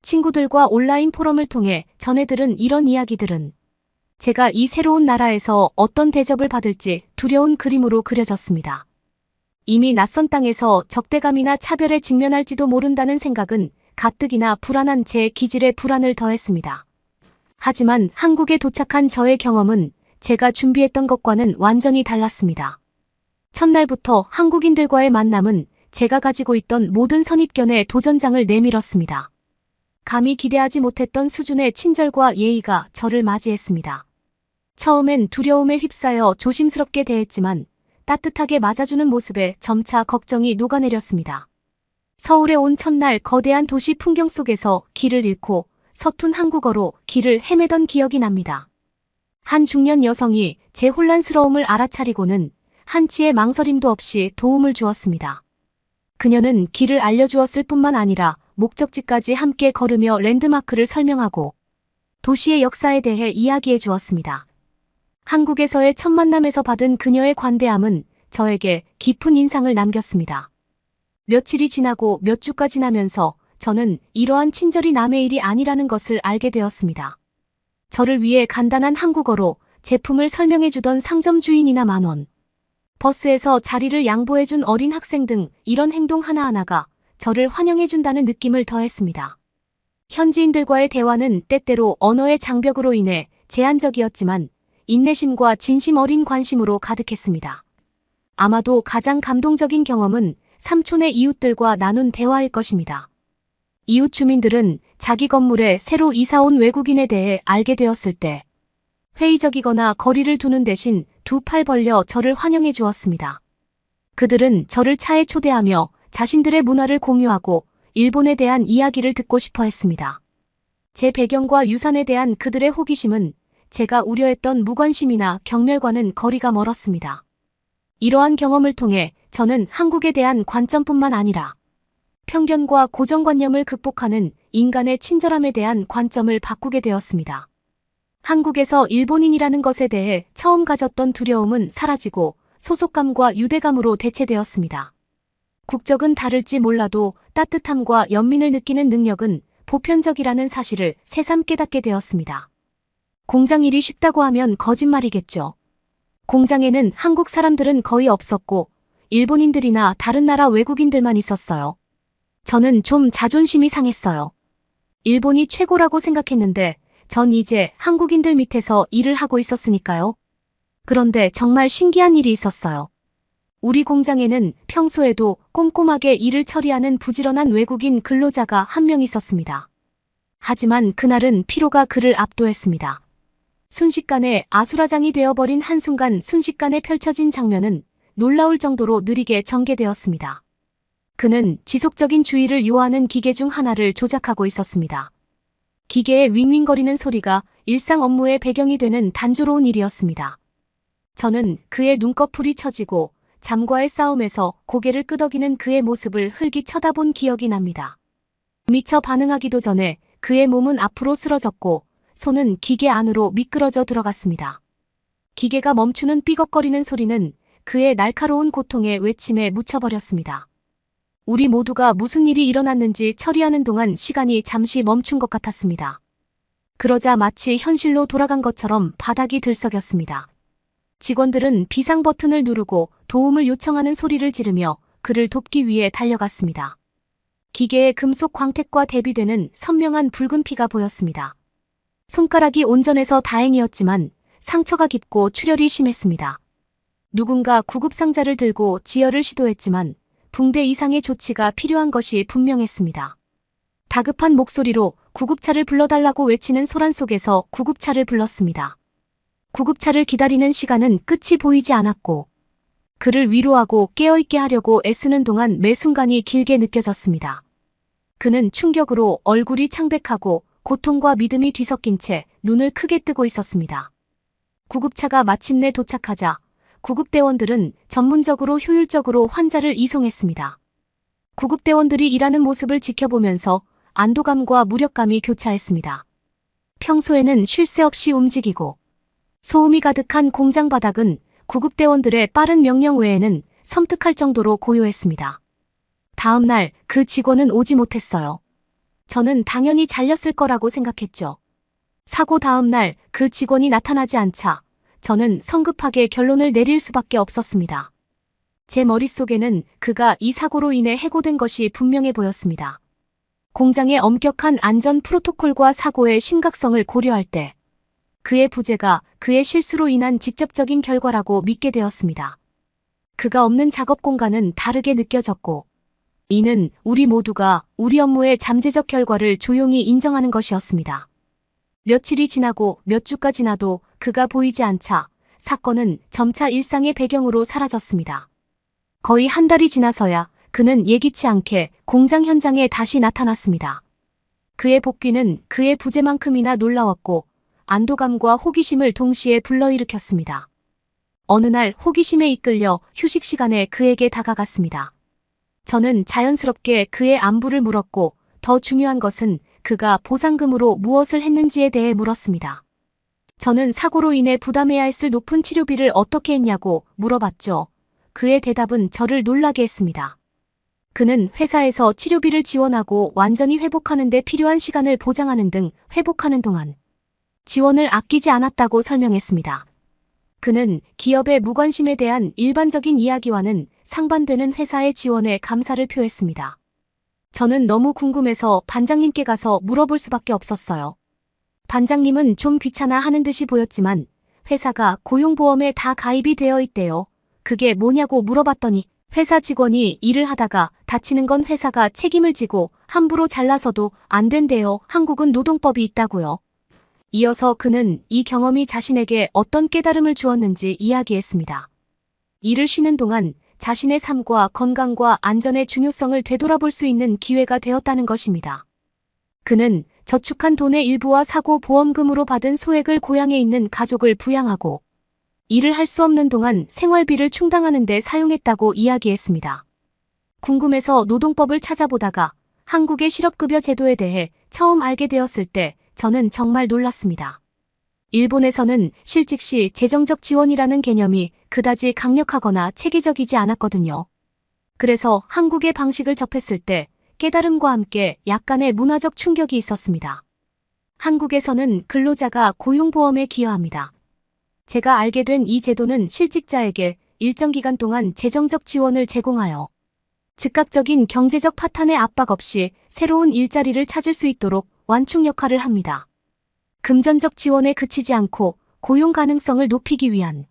친구들과 온라인 포럼을 통해 전해들은 이런 이야기들은 제가 이 새로운 나라에서 어떤 대접을 받을지 두려운 그림으로 그려졌습니다. 이미 낯선 땅에서 적대감이나 차별에 직면할지도 모른다는 생각은 가뜩이나 불안한 제 기질에 불안을 더했습니다. 하지만 한국에 도착한 저의 경험은 제가 준비했던 것과는 완전히 달랐습니다. 첫날부터 한국인들과의 만남은 제가 가지고 있던 모든 선입견의 도전장을 내밀었습니다. 감히 기대하지 못했던 수준의 친절과 예의가 저를 맞이했습니다. 처음엔 두려움에 휩싸여 조심스럽게 대했지만 따뜻하게 맞아주는 모습에 점차 걱정이 녹아내렸습니다. 서울에 온 첫날 거대한 도시 풍경 속에서 길을 잃고 서툰 한국어로 길을 헤매던 기억이 납니다. 한 중년 여성이 제 혼란스러움을 알아차리고는 한치의 망설임도 없이 도움을 주었습니다. 그녀는 길을 알려주었을 뿐만 아니라 목적지까지 함께 걸으며 랜드마크를 설명하고 도시의 역사에 대해 이야기해 주었습니다. 한국에서의 첫 만남에서 받은 그녀의 관대함은 저에게 깊은 인상을 남겼습니다. 며칠이 지나고 몇 주가 지나면서 저는 이러한 친절이 남의 일이 아니라는 것을 알게 되었습니다. 저를 위해 간단한 한국어로 제품을 설명해 주던 상점 주인이나 만원, 버스에서 자리를 양보해준 어린 학생 등 이런 행동 하나하나가 저를 환영해준다는 느낌을 더했습니다. 현지인들과의 대화는 때때로 언어의 장벽으로 인해 제한적이었지만 인내심과 진심 어린 관심으로 가득했습니다. 아마도 가장 감동적인 경험은 삼촌의 이웃들과 나눈 대화일 것입니다. 이웃 주민들은 자기 건물에 새로 이사온 외국인에 대해 알게 되었을 때 회의적이거나 거리를 두는 대신 두 팔 벌려 저를 환영해 주었습니다. 그들은 저를 차에 초대하며 자신들의 문화를 공유하고 일본에 대한 이야기를 듣고 싶어 했습니다. 제 배경과 유산에 대한 그들의 호기심은 제가 우려했던 무관심이나 경멸과는 거리가 멀었습니다. 이러한 경험을 통해 저는 한국에 대한 관점뿐만 아니라 편견과 고정관념을 극복하는 인간의 친절함에 대한 관점을 바꾸게 되었습니다. 한국에서 일본인이라는 것에 대해 처음 가졌던 두려움은 사라지고 소속감과 유대감으로 대체되었습니다. 국적은 다를지 몰라도 따뜻함과 연민을 느끼는 능력은 보편적이라는 사실을 새삼 깨닫게 되었습니다. 공장 일이 쉽다고 하면 거짓말이겠죠. 공장에는 한국 사람들은 거의 없었고 일본인들이나 다른 나라 외국인들만 있었어요. 저는 좀 자존심이 상했어요. 일본이 최고라고 생각했는데 전 이제 한국인들 밑에서 일을 하고 있었으니까요. 그런데 정말 신기한 일이 있었어요. 우리 공장에는 평소에도 꼼꼼하게 일을 처리하는 부지런한 외국인 근로자가 한 명 있었습니다. 하지만 그날은 피로가 그를 압도했습니다. 순식간에 아수라장이 되어버린 한순간 순식간에 펼쳐진 장면은 놀라울 정도로 느리게 전개되었습니다. 그는 지속적인 주의를 요하는 기계 중 하나를 조작하고 있었습니다. 기계의 윙윙거리는 소리가 일상 업무의 배경이 되는 단조로운 일이었습니다. 저는 그의 눈꺼풀이 처지고 잠과의 싸움에서 고개를 끄덕이는 그의 모습을 흘기 쳐다본 기억이 납니다. 미처 반응하기도 전에 그의 몸은 앞으로 쓰러졌고 손은 기계 안으로 미끄러져 들어갔습니다. 기계가 멈추는 삐걱거리는 소리는 그의 날카로운 고통의 외침에 묻혀버렸습니다. 우리 모두가 무슨 일이 일어났는지 처리하는 동안 시간이 잠시 멈춘 것 같았습니다. 그러자 마치 현실로 돌아간 것처럼 바닥이 들썩였습니다. 직원들은 비상 버튼을 누르고 도움을 요청하는 소리를 지르며 그를 돕기 위해 달려갔습니다. 기계의 금속 광택과 대비되는 선명한 붉은 피가 보였습니다. 손가락이 온전해서 다행이었지만 상처가 깊고 출혈이 심했습니다. 누군가 구급상자를 들고 지혈을 시도했지만 붕대 이상의 조치가 필요한 것이 분명했습니다. 다급한 목소리로 구급차를 불러달라고 외치는 소란 속에서 구급차를 불렀습니다. 구급차를 기다리는 시간은 끝이 보이지 않았고 그를 위로하고 깨어있게 하려고 애쓰는 동안 매 순간이 길게 느껴졌습니다. 그는 충격으로 얼굴이 창백하고 고통과 믿음이 뒤섞인 채 눈을 크게 뜨고 있었습니다. 구급차가 마침내 도착하자 구급대원들은 전문적으로 효율적으로 환자를 이송했습니다. 구급대원들이 일하는 모습을 지켜보면서 안도감과 무력감이 교차했습니다. 평소에는 쉴 새 없이 움직이고 소음이 가득한 공장 바닥은 구급대원들의 빠른 명령 외에는 섬뜩할 정도로 고요했습니다. 다음 날 그 직원은 오지 못했어요. 저는 당연히 잘렸을 거라고 생각했죠. 사고 다음 날 그 직원이 나타나지 않자 저는 성급하게 결론을 내릴 수밖에 없었습니다. 제 머릿속에는 그가 이 사고로 인해 해고된 것이 분명해 보였습니다. 공장의 엄격한 안전 프로토콜과 사고의 심각성을 고려할 때 그의 부재가 그의 실수로 인한 직접적인 결과라고 믿게 되었습니다. 그가 없는 작업 공간은 다르게 느껴졌고 이는 우리 모두가 우리 업무의 잠재적 결과를 조용히 인정하는 것이었습니다. 며칠이 지나고 몇 주가 지나도 그가 보이지 않자 사건은 점차 일상의 배경으로 사라졌습니다. 거의 한 달이 지나서야 그는 예기치 않게 공장 현장에 다시 나타났습니다. 그의 복귀는 그의 부재만큼이나 놀라웠고 안도감과 호기심을 동시에 불러일으켰습니다. 어느 날 호기심에 이끌려 휴식 시간에 그에게 다가갔습니다. 저는 자연스럽게 그의 안부를 물었고 더 중요한 것은 그가 보상금으로 무엇을 했는지에 대해 물었습니다. 저는 사고로 인해 부담해야 했을 높은 치료비를 어떻게 했냐고 물어봤죠. 그의 대답은 저를 놀라게 했습니다. 그는 회사에서 치료비를 지원하고 완전히 회복하는 데 필요한 시간을 보장하는 등 회복하는 동안 지원을 아끼지 않았다고 설명했습니다. 그는 기업의 무관심에 대한 일반적인 이야기와는 상반되는 회사의 지원에 감사를 표했습니다. 저는 너무 궁금해서 반장님께 가서 물어볼 수밖에 없었어요. 반장님은 좀 귀찮아 하는 듯이 보였지만 회사가 고용보험에 다 가입이 되어 있대요. 그게 뭐냐고 물어봤더니 회사 직원이 일을 하다가 다치는 건 회사가 책임을 지고 함부로 잘라서도 안 된대요. 한국은 노동법이 있다고요. 이어서 그는 이 경험이 자신에게 어떤 깨달음을 주었는지 이야기했습니다. 일을 쉬는 동안 자신의 삶과 건강과 안전의 중요성을 되돌아볼 수 있는 기회가 되었다는 것입니다. 그는 저축한 돈의 일부와 사고 보험금으로 받은 소액을 고향에 있는 가족을 부양하고 일을 할 수 없는 동안 생활비를 충당하는 데 사용했다고 이야기했습니다. 궁금해서 노동법을 찾아보다가 한국의 실업급여 제도에 대해 처음 알게 되었을 때 저는 정말 놀랐습니다. 일본에서는 실직 시 재정적 지원이라는 개념이 그다지 강력하거나 체계적이지 않았거든요. 그래서 한국의 방식을 접했을 때 깨달음과 함께 약간의 문화적 충격이 있었습니다. 한국에서는 근로자가 고용보험에 기여합니다. 제가 알게 된 이 제도는 실직자에게 일정 기간 동안 재정적 지원을 제공하여 즉각적인 경제적 파탄의 압박 없이 새로운 일자리를 찾을 수 있도록 완충 역할을 합니다. 금전적 지원에 그치지 않고 고용 가능성을 높이기 위한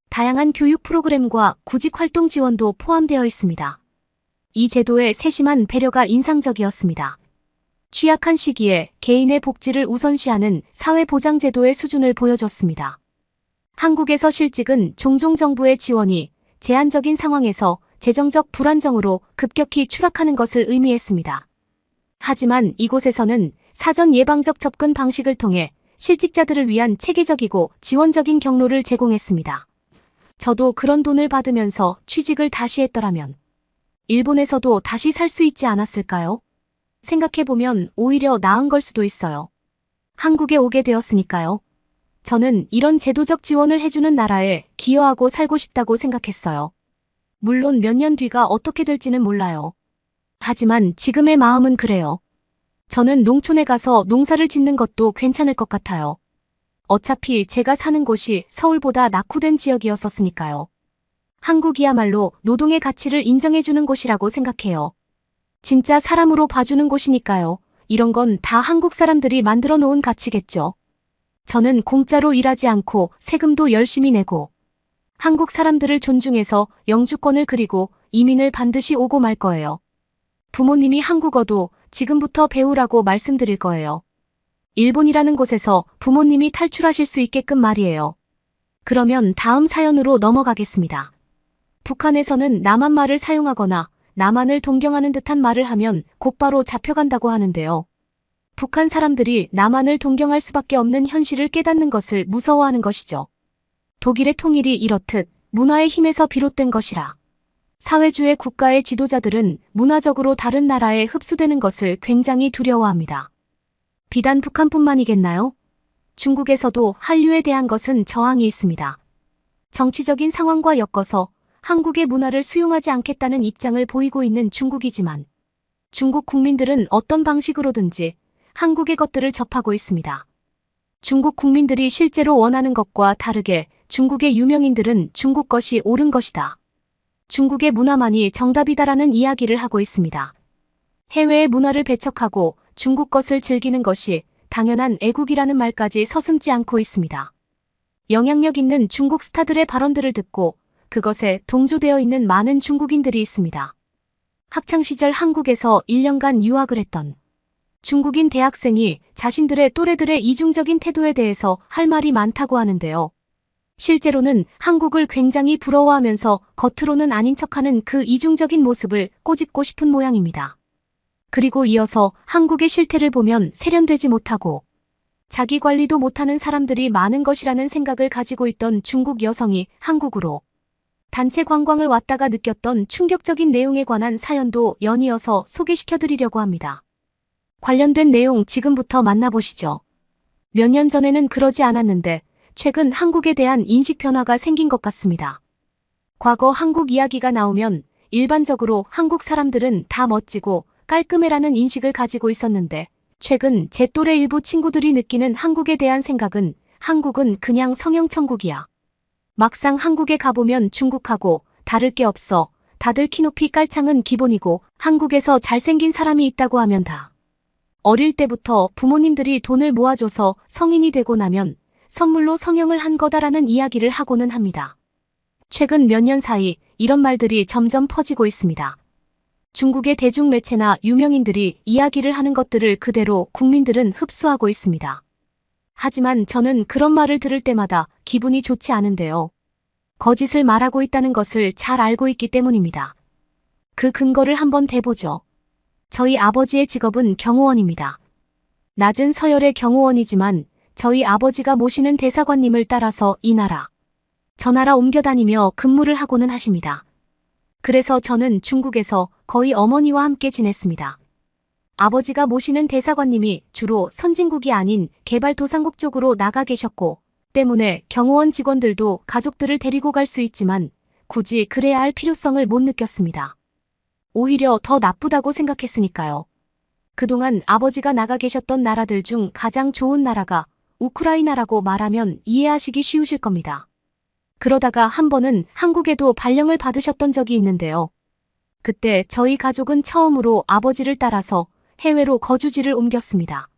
다양한 교육 프로그램과 구직 활동 지원도 포함되어 있습니다. 이 제도의 세심한 배려가 인상적이었습니다. 취약한 시기에 개인의 복지를 우선시하는 사회보장제도의 수준을 보여줬습니다. 한국에서 실직은 종종 정부의 지원이 제한적인 상황에서 재정적 불안정으로 급격히 추락하는 것을 의미했습니다. 하지만 이곳에서는 사전 예방적 접근 방식을 통해 실직자들을 위한 체계적이고 지원적인 경로를 제공했습니다. 저도 그런 돈을 받으면서 취직을 다시 했더라면 일본에서도 다시 살 수 있지 않았을까요? 생각해보면 오히려 나은 걸 수도 있어요. 한국에 오게 되었으니까요. 저는 이런 제도적 지원을 해주는 나라에 기여하고 살고 싶다고 생각했어요. 물론 몇 년 뒤가 어떻게 될지는 몰라요. 하지만 지금의 마음은 그래요. 저는 농촌에 가서 농사를 짓는 것도 괜찮을 것 같아요. 어차피 제가 사는 곳이 서울보다 낙후된 지역이었었으니까요. 한국이야말로 노동의 가치를 인정해주는 곳이라고 생각해요. 진짜 사람으로 봐주는 곳이니까요. 이런 건 다 한국 사람들이 만들어 놓은 가치겠죠. 저는 공짜로 일하지 않고 세금도 열심히 내고 한국 사람들을 존중해서 영주권을 그리고 이민을 반드시 오고 말 거예요. 부모님이 한국어도 지금부터 배우라고 말씀드릴 거예요. 일본이라는 곳에서 부모님이 탈출하실 수 있게끔 말이에요. 그러면 다음 사연으로 넘어가겠습니다. 북한에서는 남한 말을 사용하거나 남한을 동경하는 듯한 말을 하면 곧바로 잡혀간다고 하는데요. 북한 사람들이 남한을 동경할 수밖에 없는 현실을 깨닫는 것을 무서워하는 것이죠. 독일의 통일이 이렇듯 문화의 힘에서 비롯된 것이라. 사회주의 국가의 지도자들은 문화적으로 다른 나라에 흡수되는 것을 굉장히 두려워합니다. 비단 북한뿐만이겠나요? 중국에서도 한류에 대한 것은 저항이 있습니다. 정치적인 상황과 엮어서 한국의 문화를 수용하지 않겠다는 입장을 보이고 있는 중국이지만 중국 국민들은 어떤 방식으로든지 한국의 것들을 접하고 있습니다. 중국 국민들이 실제로 원하는 것과 다르게 중국의 유명인들은 중국 것이 옳은 것이다. 중국의 문화만이 정답이다라는 이야기를 하고 있습니다. 해외의 문화를 배척하고 중국 것을 즐기는 것이 당연한 애국이라는 말까지 서슴지 않고 있습니다. 영향력 있는 중국 스타들의 발언들을 듣고 그것에 동조되어 있는 많은 중국인들이 있습니다. 학창시절 한국에서 1년간 유학을 했던 중국인 대학생이 자신들의 또래들의 이중적인 태도에 대해서 할 말이 많다고 하는데요. 실제로는 한국을 굉장히 부러워하면서 겉으로는 아닌 척하는 그 이중적인 모습을 꼬집고 싶은 모양입니다. 그리고 이어서 한국의 실태를 보면 세련되지 못하고 자기 관리도 못하는 사람들이 많은 것이라는 생각을 가지고 있던 중국 여성이 한국으로 단체 관광을 왔다가 느꼈던 충격적인 내용에 관한 사연도 연이어서 소개시켜드리려고 합니다. 관련된 내용 지금부터 만나보시죠. 몇 년 전에는 그러지 않았는데 최근 한국에 대한 인식 변화가 생긴 것 같습니다. 과거 한국 이야기가 나오면 일반적으로 한국 사람들은 다 멋지고 깔끔해라는 인식을 가지고 있었는데 최근 제 또래 일부 친구들이 느끼는 한국에 대한 생각은 한국은 그냥 성형천국이야. 막상 한국에 가보면 중국하고 다를 게 없어. 다들 키높이 깔창은 기본이고 한국에서 잘생긴 사람이 있다고 하면 다. 어릴 때부터 부모님들이 돈을 모아줘서 성인이 되고 나면 선물로 성형을 한 거다라는 이야기를 하고는 합니다. 최근 몇 년 사이 이런 말들이 점점 퍼지고 있습니다. 중국의 대중매체나 유명인들이 이야기를 하는 것들을 그대로 국민들은 흡수하고 있습니다. 하지만 저는 그런 말을 들을 때마다 기분이 좋지 않은데요. 거짓을 말하고 있다는 것을 잘 알고 있기 때문입니다. 그 근거를 한번 대보죠. 저희 아버지의 직업은 경호원입니다. 낮은 서열의 경호원이지만 저희 아버지가 모시는 대사관님을 따라서 이 나라, 저 나라 옮겨다니며 근무를 하고는 하십니다. 그래서 저는 중국에서 거의 어머니와 함께 지냈습니다. 아버지가 모시는 대사관님이 주로 선진국이 아닌 개발도상국 쪽으로 나가 계셨고, 때문에 경호원 직원들도 가족들을 데리고 갈 수 있지만 굳이 그래야 할 필요성을 못 느꼈습니다. 오히려 더 나쁘다고 생각했으니까요. 그동안 아버지가 나가 계셨던 나라들 중 가장 좋은 나라가 우크라이나라고 말하면 이해하시기 쉬우실 겁니다. 그러다가 한 번은 한국에도 발령을 받으셨던 적이 있는데요. 그때 저희 가족은 처음으로 아버지를 따라서 해외로 거주지를 옮겼습니다.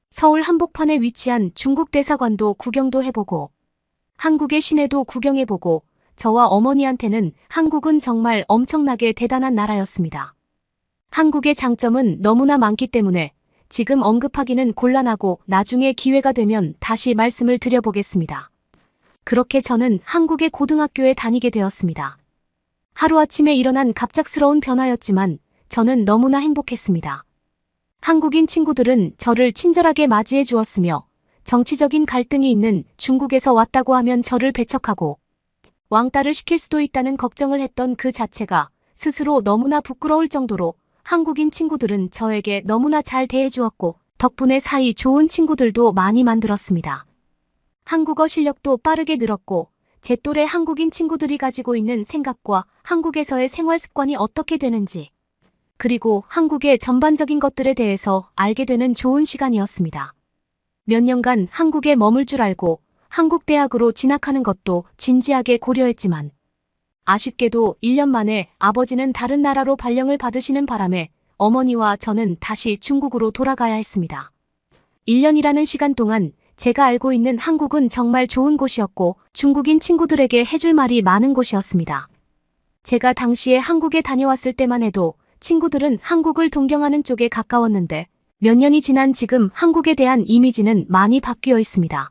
서울 한복판에 위치한 중국 대사관도 구경도 해보고 한국의 시내도 구경해보고 저와 어머니한테는 한국은 정말 엄청나게 대단한 나라였습니다. 한국의 장점은 너무나 많기 때문에 지금 언급하기는 곤란하고 나중에 기회가 되면 다시 말씀을 드려보겠습니다. 그렇게 저는 한국의 고등학교에 다니게 되었습니다. 하루아침에 일어난 갑작스러운 변화였지만 저는 너무나 행복했습니다. 한국인 친구들은 저를 친절하게 맞이해 주었으며 정치적인 갈등이 있는 중국에서 왔다고 하면 저를 배척하고 왕따를 시킬 수도 있다는 걱정을 했던 그 자체가 스스로 너무나 부끄러울 정도로 한국인 친구들은 저에게 너무나 잘 대해주었고 덕분에 사이 좋은 친구들도 많이 만들었습니다. 한국어 실력도 빠르게 늘었고 제 또래 한국인 친구들이 가지고 있는 생각과 한국에서의 생활 습관이 어떻게 되는지 그리고 한국의 전반적인 것들에 대해서 알게 되는 좋은 시간이었습니다. 몇 년간 한국에 머물 줄 알고 한국 대학으로 진학하는 것도 진지하게 고려했지만 아쉽게도 1년 만에 아버지는 다른 나라로 발령을 받으시는 바람에 어머니와 저는 다시 중국으로 돌아가야 했습니다. 1년이라는 시간 동안 제가 알고 있는 한국은 정말 좋은 곳이었고 중국인 친구들에게 해줄 말이 많은 곳이었습니다. 제가 당시에 한국에 다녀왔을 때만 해도 친구들은 한국을 동경하는 쪽에 가까웠는데 몇 년이 지난 지금 한국에 대한 이미지는 많이 바뀌어 있습니다.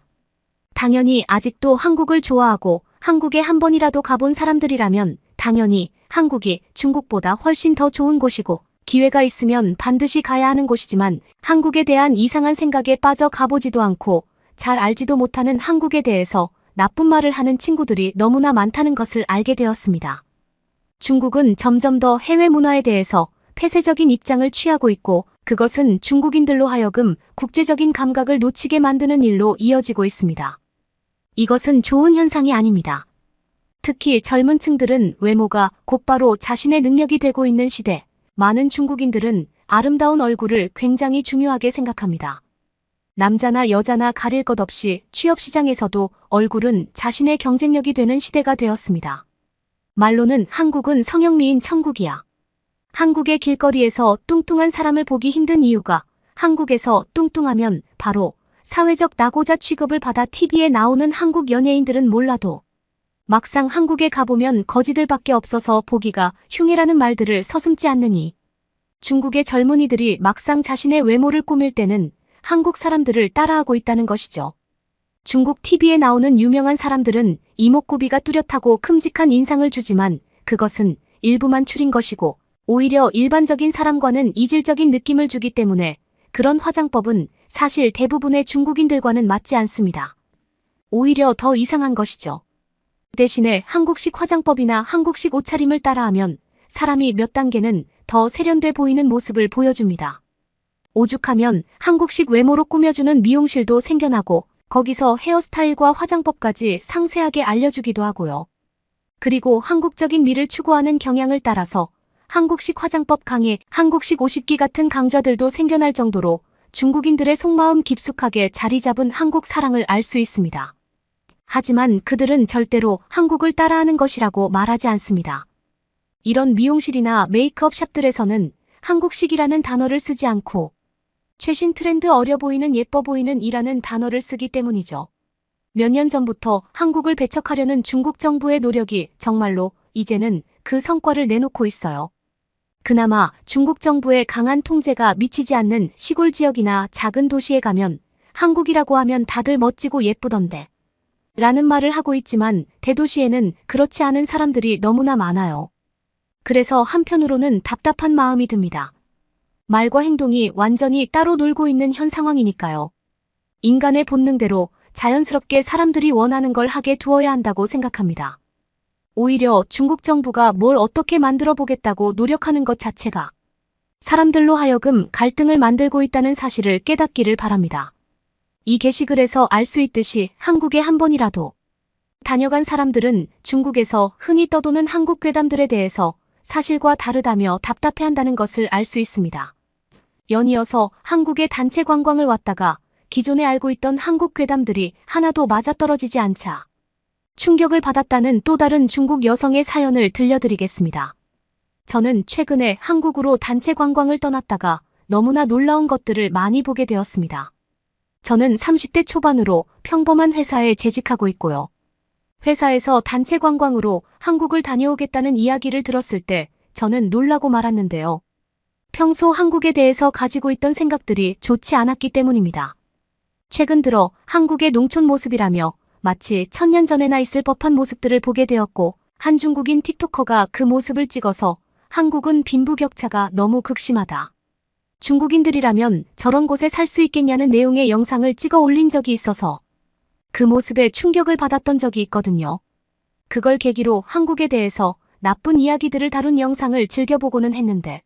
당연히 아직도 한국을 좋아하고 한국에 한 번이라도 가본 사람들이라면 당연히 한국이 중국보다 훨씬 더 좋은 곳이고 기회가 있으면 반드시 가야 하는 곳이지만 한국에 대한 이상한 생각에 빠져 가보지도 않고 잘 알지도 못하는 한국에 대해서 나쁜 말을 하는 친구들이 너무나 많다는 것을 알게 되었습니다. 중국은 점점 더 해외 문화에 대해서 폐쇄적인 입장을 취하고 있고 그것은 중국인들로 하여금 국제적인 감각을 놓치게 만드는 일로 이어지고 있습니다. 이것은 좋은 현상이 아닙니다. 특히 젊은 층들은 외모가 곧바로 자신의 능력이 되고 있는 시대, 많은 중국인들은 아름다운 얼굴을 굉장히 중요하게 생각합니다. 남자나 여자나 가릴 것 없이 취업시장에서도 얼굴은 자신의 경쟁력이 되는 시대가 되었습니다. 말로는 한국은 성형미인 천국이야. 한국의 길거리에서 뚱뚱한 사람을 보기 힘든 이유가 한국에서 뚱뚱하면 바로 사회적 낙오자 취급을 받아 TV에 나오는 한국 연예인들은 몰라도 막상 한국에 가보면 거지들밖에 없어서 보기가 흉해라는 말들을 서슴지 않느니 중국의 젊은이들이 막상 자신의 외모를 꾸밀 때는 한국 사람들을 따라하고 있다는 것이죠. 중국 TV에 나오는 유명한 사람들은 이목구비가 뚜렷하고 큼직한 인상을 주지만 그것은 일부만 추린 것이고 오히려 일반적인 사람과는 이질적인 느낌을 주기 때문에 그런 화장법은 사실 대부분의 중국인들과는 맞지 않습니다. 오히려 더 이상한 것이죠. 대신에 한국식 화장법이나 한국식 옷차림을 따라하면 사람이 몇 단계는 더 세련돼 보이는 모습을 보여줍니다. 오죽하면 한국식 외모로 꾸며주는 미용실도 생겨나고 거기서 헤어스타일과 화장법까지 상세하게 알려주기도 하고요. 그리고 한국적인 미를 추구하는 경향을 따라서 한국식 화장법 강의, 한국식 옷 입기 같은 강좌들도 생겨날 정도로 중국인들의 속마음 깊숙하게 자리 잡은 한국 사랑을 알 수 있습니다. 하지만 그들은 절대로 한국을 따라하는 것이라고 말하지 않습니다. 이런 미용실이나 메이크업 샵들에서는 한국식이라는 단어를 쓰지 않고 최신 트렌드 어려 보이는 예뻐 보이는 이라는 단어를 쓰기 때문이죠. 몇 년 전부터 한국을 배척하려는 중국 정부의 노력이 정말로 이제는 그 성과를 내놓고 있어요. 그나마 중국 정부의 강한 통제가 미치지 않는 시골 지역이나 작은 도시에 가면 한국이라고 하면 다들 멋지고 예쁘던데 라는 말을 하고 있지만 대도시에는 그렇지 않은 사람들이 너무나 많아요. 그래서 한편으로는 답답한 마음이 듭니다. 말과 행동이 완전히 따로 놀고 있는 현 상황이니까요. 인간의 본능대로 자연스럽게 사람들이 원하는 걸 하게 두어야 한다고 생각합니다. 오히려 중국 정부가 뭘 어떻게 만들어 보겠다고 노력하는 것 자체가 사람들로 하여금 갈등을 만들고 있다는 사실을 깨닫기를 바랍니다. 이 게시글에서 알 수 있듯이 한국에 한 번이라도 다녀간 사람들은 중국에서 흔히 떠도는 한국 괴담들에 대해서 사실과 다르다며 답답해한다는 것을 알 수 있습니다. 연이어서 한국에 단체 관광을 왔다가 기존에 알고 있던 한국 괴담들이 하나도 맞아떨어지지 않자 충격을 받았다는 또 다른 중국 여성의 사연을 들려드리겠습니다. 저는 최근에 한국으로 단체 관광을 떠났다가 너무나 놀라운 것들을 많이 보게 되었습니다. 저는 30대 초반으로 평범한 회사에 재직하고 있고요. 회사에서 단체 관광으로 한국을 다녀오겠다는 이야기를 들었을 때 저는 놀라고 말았는데요. 평소 한국에 대해서 가지고 있던 생각들이 좋지 않았기 때문입니다. 최근 들어 한국의 농촌 모습이라며 마치 1000년 전에나 있을 법한 모습들을 보게 되었고, 한 중국인 틱토커가 그 모습을 찍어서 한국은 빈부격차가 너무 극심하다. 중국인들이라면 저런 곳에 살 수 있겠냐는 내용의 영상을 찍어 올린 적이 있어서 그 모습에 충격을 받았던 적이 있거든요. 그걸 계기로 한국에 대해서 나쁜 이야기들을 다룬 영상을 즐겨보고는 했는데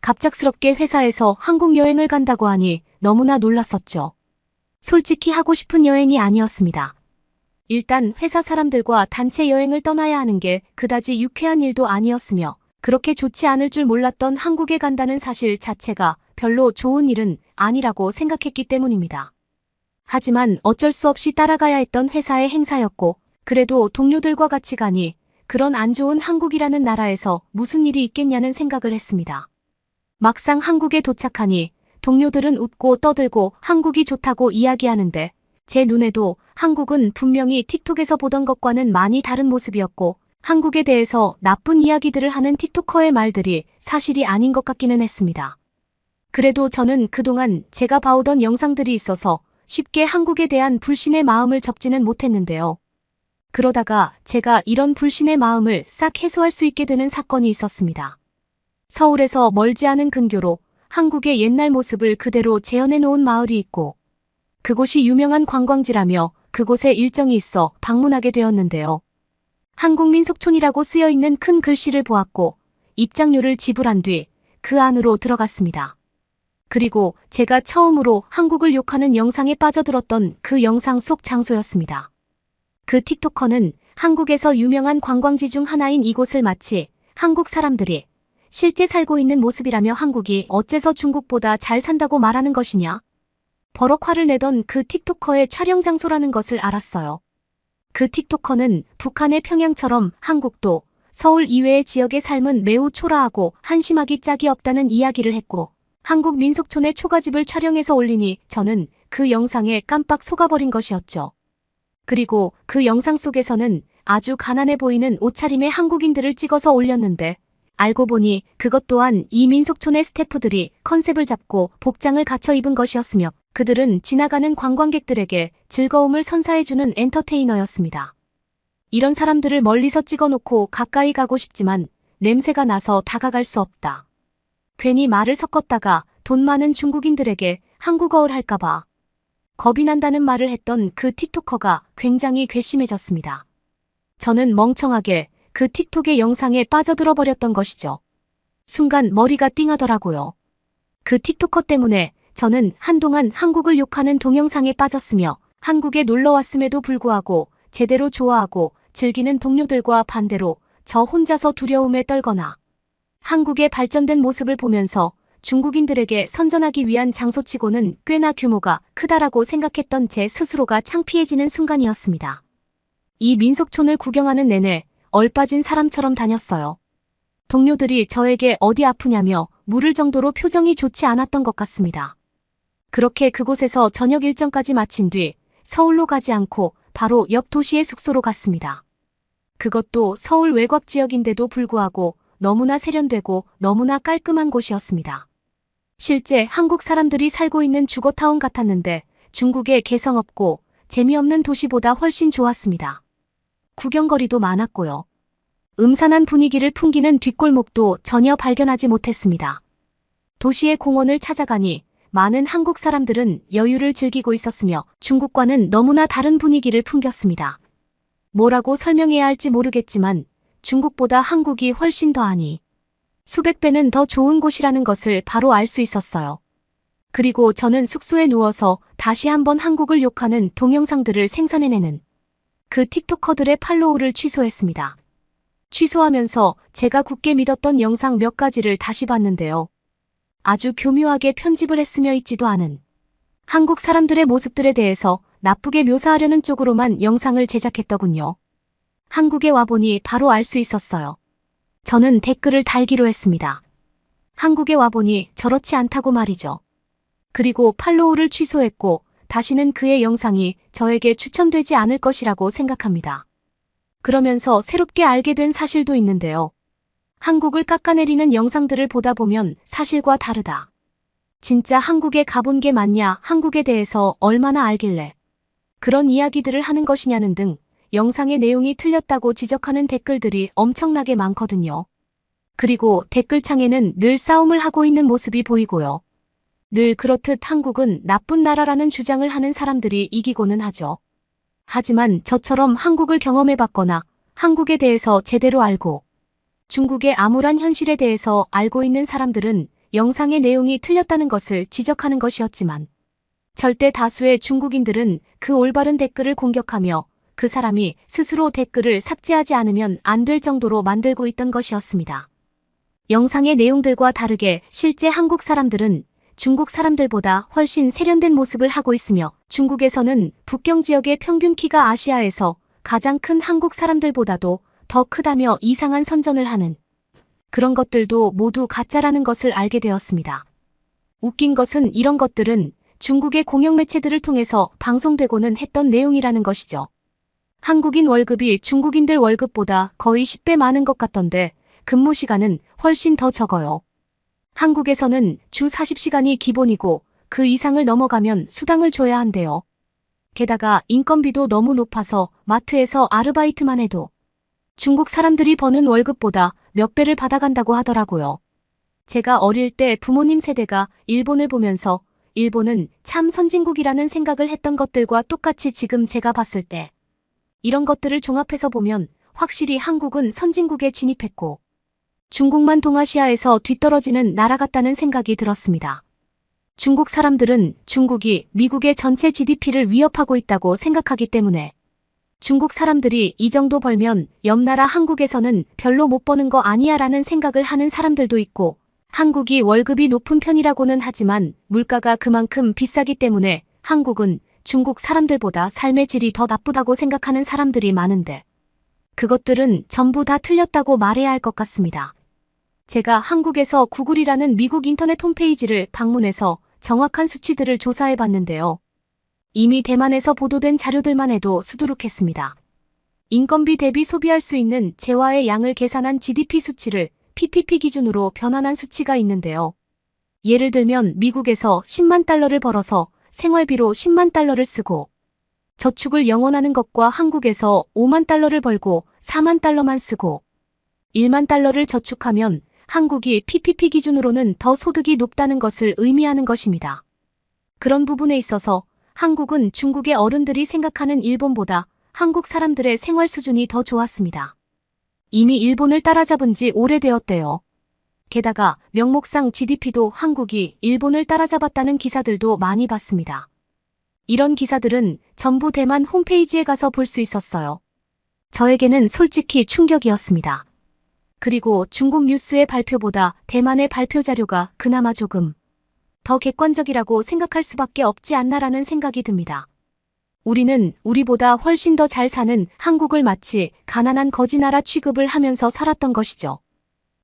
갑작스럽게 회사에서 한국 여행을 간다고 하니 너무나 놀랐었죠. 솔직히 하고 싶은 여행이 아니었습니다. 일단 회사 사람들과 단체 여행을 떠나야 하는 게 그다지 유쾌한 일도 아니었으며 그렇게 좋지 않을 줄 몰랐던 한국에 간다는 사실 자체가 별로 좋은 일은 아니라고 생각했기 때문입니다. 하지만 어쩔 수 없이 따라가야 했던 회사의 행사였고, 그래도 동료들과 같이 가니 그런 안 좋은 한국이라는 나라에서 무슨 일이 있겠냐는 생각을 했습니다. 막상 한국에 도착하니 동료들은 웃고 떠들고 한국이 좋다고 이야기하는데 제 눈에도 한국은 분명히 틱톡에서 보던 것과는 많이 다른 모습이었고, 한국에 대해서 나쁜 이야기들을 하는 틱토커의 말들이 사실이 아닌 것 같기는 했습니다. 그래도 저는 그동안 제가 봐오던 영상들이 있어서 쉽게 한국에 대한 불신의 마음을 접지는 못했는데요. 그러다가 제가 이런 불신의 마음을 싹 해소할 수 있게 되는 사건이 있었습니다. 서울에서 멀지 않은 근교로 한국의 옛날 모습을 그대로 재현해 놓은 마을이 있고, 그곳이 유명한 관광지라며 그곳에 일정이 있어 방문하게 되었는데요. 한국민속촌이라고 쓰여있는 큰 글씨를 보았고 입장료를 지불한 뒤 그 안으로 들어갔습니다. 그리고 제가 처음으로 한국을 욕하는 영상에 빠져들었던 그 영상 속 장소였습니다. 그 틱토커는 한국에서 유명한 관광지 중 하나인 이곳을 마치 한국 사람들이 실제 살고 있는 모습이라며 한국이 어째서 중국보다 잘 산다고 말하는 것이냐? 버럭 화를 내던 그 틱토커의 촬영 장소라는 것을 알았어요. 그 틱토커는 북한의 평양처럼 한국도 서울 이외의 지역의 삶은 매우 초라하고 한심하기 짝이 없다는 이야기를 했고, 한국 민속촌의 초가집을 촬영해서 올리니 저는 그 영상에 깜빡 속아버린 것이었죠. 그리고 그 영상 속에서는 아주 가난해 보이는 옷차림의 한국인들을 찍어서 올렸는데 알고 보니 그것 또한 이 민속촌의 스태프들이 컨셉을 잡고 복장을 갖춰 입은 것이었으며 그들은 지나가는 관광객들에게 즐거움을 선사해주는 엔터테이너였습니다. 이런 사람들을 멀리서 찍어놓고 가까이 가고 싶지만 냄새가 나서 다가갈 수 없다. 괜히 말을 섞었다가 돈 많은 중국인들에게 한국어를 할까봐 겁이 난다는 말을 했던 그 틱토커가 굉장히 괘씸해졌습니다. 저는 멍청하게 그 틱톡의 영상에 빠져들어 버렸던 것이죠. 순간 머리가 띵하더라고요. 그 틱토커 때문에 저는 한동안 한국을 욕하는 동영상에 빠졌으며 한국에 놀러 왔음에도 불구하고 제대로 좋아하고 즐기는 동료들과 반대로 저 혼자서 두려움에 떨거나 한국의 발전된 모습을 보면서 중국인들에게 선전하기 위한 장소치고는 꽤나 규모가 크다라고 생각했던 제 스스로가 창피해지는 순간이었습니다. 이 민속촌을 구경하는 내내 얼빠진 사람처럼 다녔어요. 동료들이 저에게 어디 아프냐며 물을 정도로 표정이 좋지 않았던 것 같습니다. 그렇게 그곳에서 저녁 일정까지 마친 뒤 서울로 가지 않고 바로 옆 도시의 숙소로 갔습니다. 그것도 서울 외곽 지역인데도 불구하고 너무나 세련되고 너무나 깔끔한 곳이었습니다. 실제 한국 사람들이 살고 있는 주거타운 같았는데 중국의 개성 없고 재미없는 도시보다 훨씬 좋았습니다. 구경거리도 많았고요. 음산한 분위기를 풍기는 뒷골목도 전혀 발견하지 못했습니다. 도시의 공원을 찾아가니 많은 한국 사람들은 여유를 즐기고 있었으며 중국과는 너무나 다른 분위기를 풍겼습니다. 뭐라고 설명해야 할지 모르겠지만 중국보다 한국이 훨씬 더하니 수백 배는 더 좋은 곳이라는 것을 바로 알 수 있었어요. 그리고 저는 숙소에 누워서 다시 한번 한국을 욕하는 동영상들을 생산해내는 그 틱토커들의 팔로우를 취소했습니다. 취소하면서 제가 굳게 믿었던 영상 몇 가지를 다시 봤는데요. 아주 교묘하게 편집을 했으며 있지도 않은 한국 사람들의 모습들에 대해서 나쁘게 묘사하려는 쪽으로만 영상을 제작했더군요. 한국에 와보니 바로 알 수 있었어요. 저는 댓글을 달기로 했습니다. 한국에 와보니 저렇지 않다고 말이죠. 그리고 팔로우를 취소했고 다시는 그의 영상이 저에게 추천되지 않을 것이라고 생각합니다. 그러면서 새롭게 알게 된 사실도 있는데요. 한국을 깎아내리는 영상들을 보다 보면 사실과 다르다. 진짜 한국에 가본 게 맞냐, 한국에 대해서 얼마나 알길래 그런 이야기들을 하는 것이냐는 등 영상의 내용이 틀렸다고 지적하는 댓글들이 엄청나게 많거든요. 그리고 댓글창에는 늘 싸움을 하고 있는 모습이 보이고요. 늘 그렇듯 한국은 나쁜 나라라는 주장을 하는 사람들이 이기고는 하죠. 하지만 저처럼 한국을 경험해봤거나 한국에 대해서 제대로 알고 중국의 암울한 현실에 대해서 알고 있는 사람들은 영상의 내용이 틀렸다는 것을 지적하는 것이었지만 절대 다수의 중국인들은 그 올바른 댓글을 공격하며 그 사람이 스스로 댓글을 삭제하지 않으면 안 될 정도로 만들고 있던 것이었습니다. 영상의 내용들과 다르게 실제 한국 사람들은 중국 사람들보다 훨씬 세련된 모습을 하고 있으며 중국에서는 북경 지역의 평균 키가 아시아에서 가장 큰 한국 사람들보다도 더 크다며 이상한 선전을 하는 그런 것들도 모두 가짜라는 것을 알게 되었습니다. 웃긴 것은 이런 것들은 중국의 공영 매체들을 통해서 방송되고는 했던 내용이라는 것이죠. 한국인 월급이 중국인들 월급보다 거의 10배 많은 것 같던데 근무 시간은 훨씬 더 적어요. 한국에서는 주 40시간이 기본이고 그 이상을 넘어가면 수당을 줘야 한대요. 게다가 인건비도 너무 높아서 마트에서 아르바이트만 해도 중국 사람들이 버는 월급보다 몇 배를 받아간다고 하더라고요. 제가 어릴 때 부모님 세대가 일본을 보면서 일본은 참 선진국이라는 생각을 했던 것들과 똑같이 지금 제가 봤을 때 이런 것들을 종합해서 보면 확실히 한국은 선진국에 진입했고 중국만 동아시아에서 뒤떨어지는 나라 같다는 생각이 들었습니다. 중국 사람들은 중국이 미국의 전체 GDP를 위협하고 있다고 생각하기 때문에 중국 사람들이 이 정도 벌면 옆 나라 한국에서는 별로 못 버는 거 아니야 라는 생각을 하는 사람들도 있고 한국이 월급이 높은 편이라고는 하지만 물가가 그만큼 비싸기 때문에 한국은 중국 사람들보다 삶의 질이 더 나쁘다고 생각하는 사람들이 많은데 그것들은 전부 다 틀렸다고 말해야 할 것 같습니다. 제가 한국에서 구글이라는 미국 인터넷 홈페이지를 방문해서 정확한 수치들을 조사해 봤는데요. 이미 대만에서 보도된 자료들만 해도 수두룩했습니다. 인건비 대비 소비할 수 있는 재화의 양을 계산한 GDP 수치를 PPP 기준으로 변환한 수치가 있는데요. 예를 들면 미국에서 10만 달러를 벌어서 생활비로 10만 달러를 쓰고 저축을 영원하는 것과 한국에서 5만 달러를 벌고 4만 달러만 쓰고 1만 달러를 저축하면 한국이 PPP 기준으로는 더 소득이 높다는 것을 의미하는 것입니다. 그런 부분에 있어서 한국은 중국의 어른들이 생각하는 일본보다 한국 사람들의 생활 수준이 더 좋았습니다. 이미 일본을 따라잡은 지 오래되었대요. 게다가 명목상 GDP도 한국이 일본을 따라잡았다는 기사들도 많이 봤습니다. 이런 기사들은 전부 대만 홈페이지에 가서 볼 수 있었어요. 저에게는 솔직히 충격이었습니다. 그리고 중국 뉴스의 발표보다 대만의 발표 자료가 그나마 조금 더 객관적이라고 생각할 수밖에 없지 않나라는 생각이 듭니다. 우리는 우리보다 훨씬 더 잘 사는 한국을 마치 가난한 거지나라 취급을 하면서 살았던 것이죠.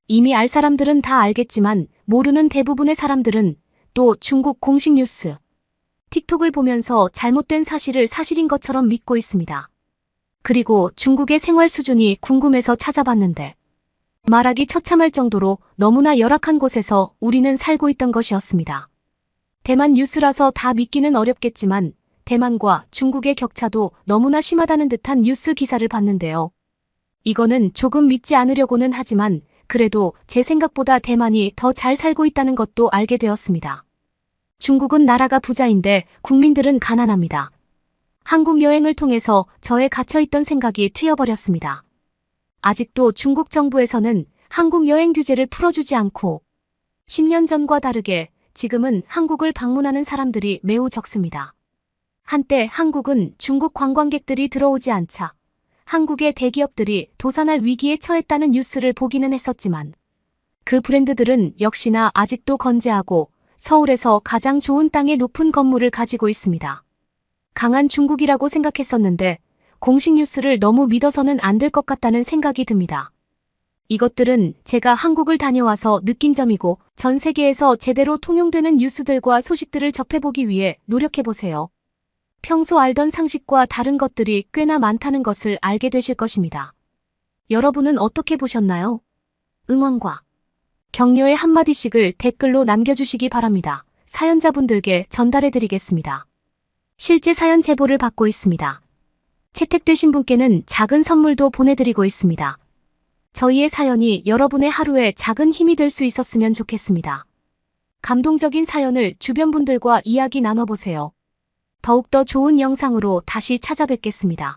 이미 알 사람들은 다 알겠지만 모르는 대부분의 사람들은 또 중국 공식 뉴스, 틱톡을 보면서 잘못된 사실을 사실인 것처럼 믿고 있습니다. 그리고 중국의 생활 수준이 궁금해서 찾아봤는데 말하기 처참할 정도로 너무나 열악한 곳에서 우리는 살고 있던 것이었습니다. 대만 뉴스라서 다 믿기는 어렵겠지만 대만과 중국의 격차도 너무나 심하다는 듯한 뉴스 기사를 봤는데요. 이거는 조금 믿지 않으려고는 하지만 그래도 제 생각보다 대만이 더 잘 살고 있다는 것도 알게 되었습니다. 중국은 나라가 부자인데 국민들은 가난합니다. 한국 여행을 통해서 저의 갇혀있던 생각이 트여버렸습니다. 아직도 중국 정부에서는 한국 여행 규제를 풀어주지 않고 10년 전과 다르게 지금은 한국을 방문하는 사람들이 매우 적습니다. 한때 한국은 중국 관광객들이 들어오지 않자 한국의 대기업들이 도산할 위기에 처했다는 뉴스를 보기는 했었지만 그 브랜드들은 역시나 아직도 건재하고 서울에서 가장 좋은 땅에 높은 건물을 가지고 있습니다. 강한 중국이라고 생각했었는데 공식 뉴스를 너무 믿어서는 안 될 것 같다는 생각이 듭니다. 이것들은 제가 한국을 다녀와서 느낀 점이고 전 세계에서 제대로 통용되는 뉴스들과 소식들을 접해보기 위해 노력해보세요. 평소 알던 상식과 다른 것들이 꽤나 많다는 것을 알게 되실 것입니다. 여러분은 어떻게 보셨나요? 응원과 격려의 한마디씩을 댓글로 남겨주시기 바랍니다. 사연자분들께 전달해드리겠습니다. 실제 사연 제보를 받고 있습니다. 채택되신 분께는 작은 선물도 보내드리고 있습니다. 저희의 사연이 여러분의 하루에 작은 힘이 될 수 있었으면 좋겠습니다. 감동적인 사연을 주변 분들과 이야기 나눠보세요. 더욱더 좋은 영상으로 다시 찾아뵙겠습니다.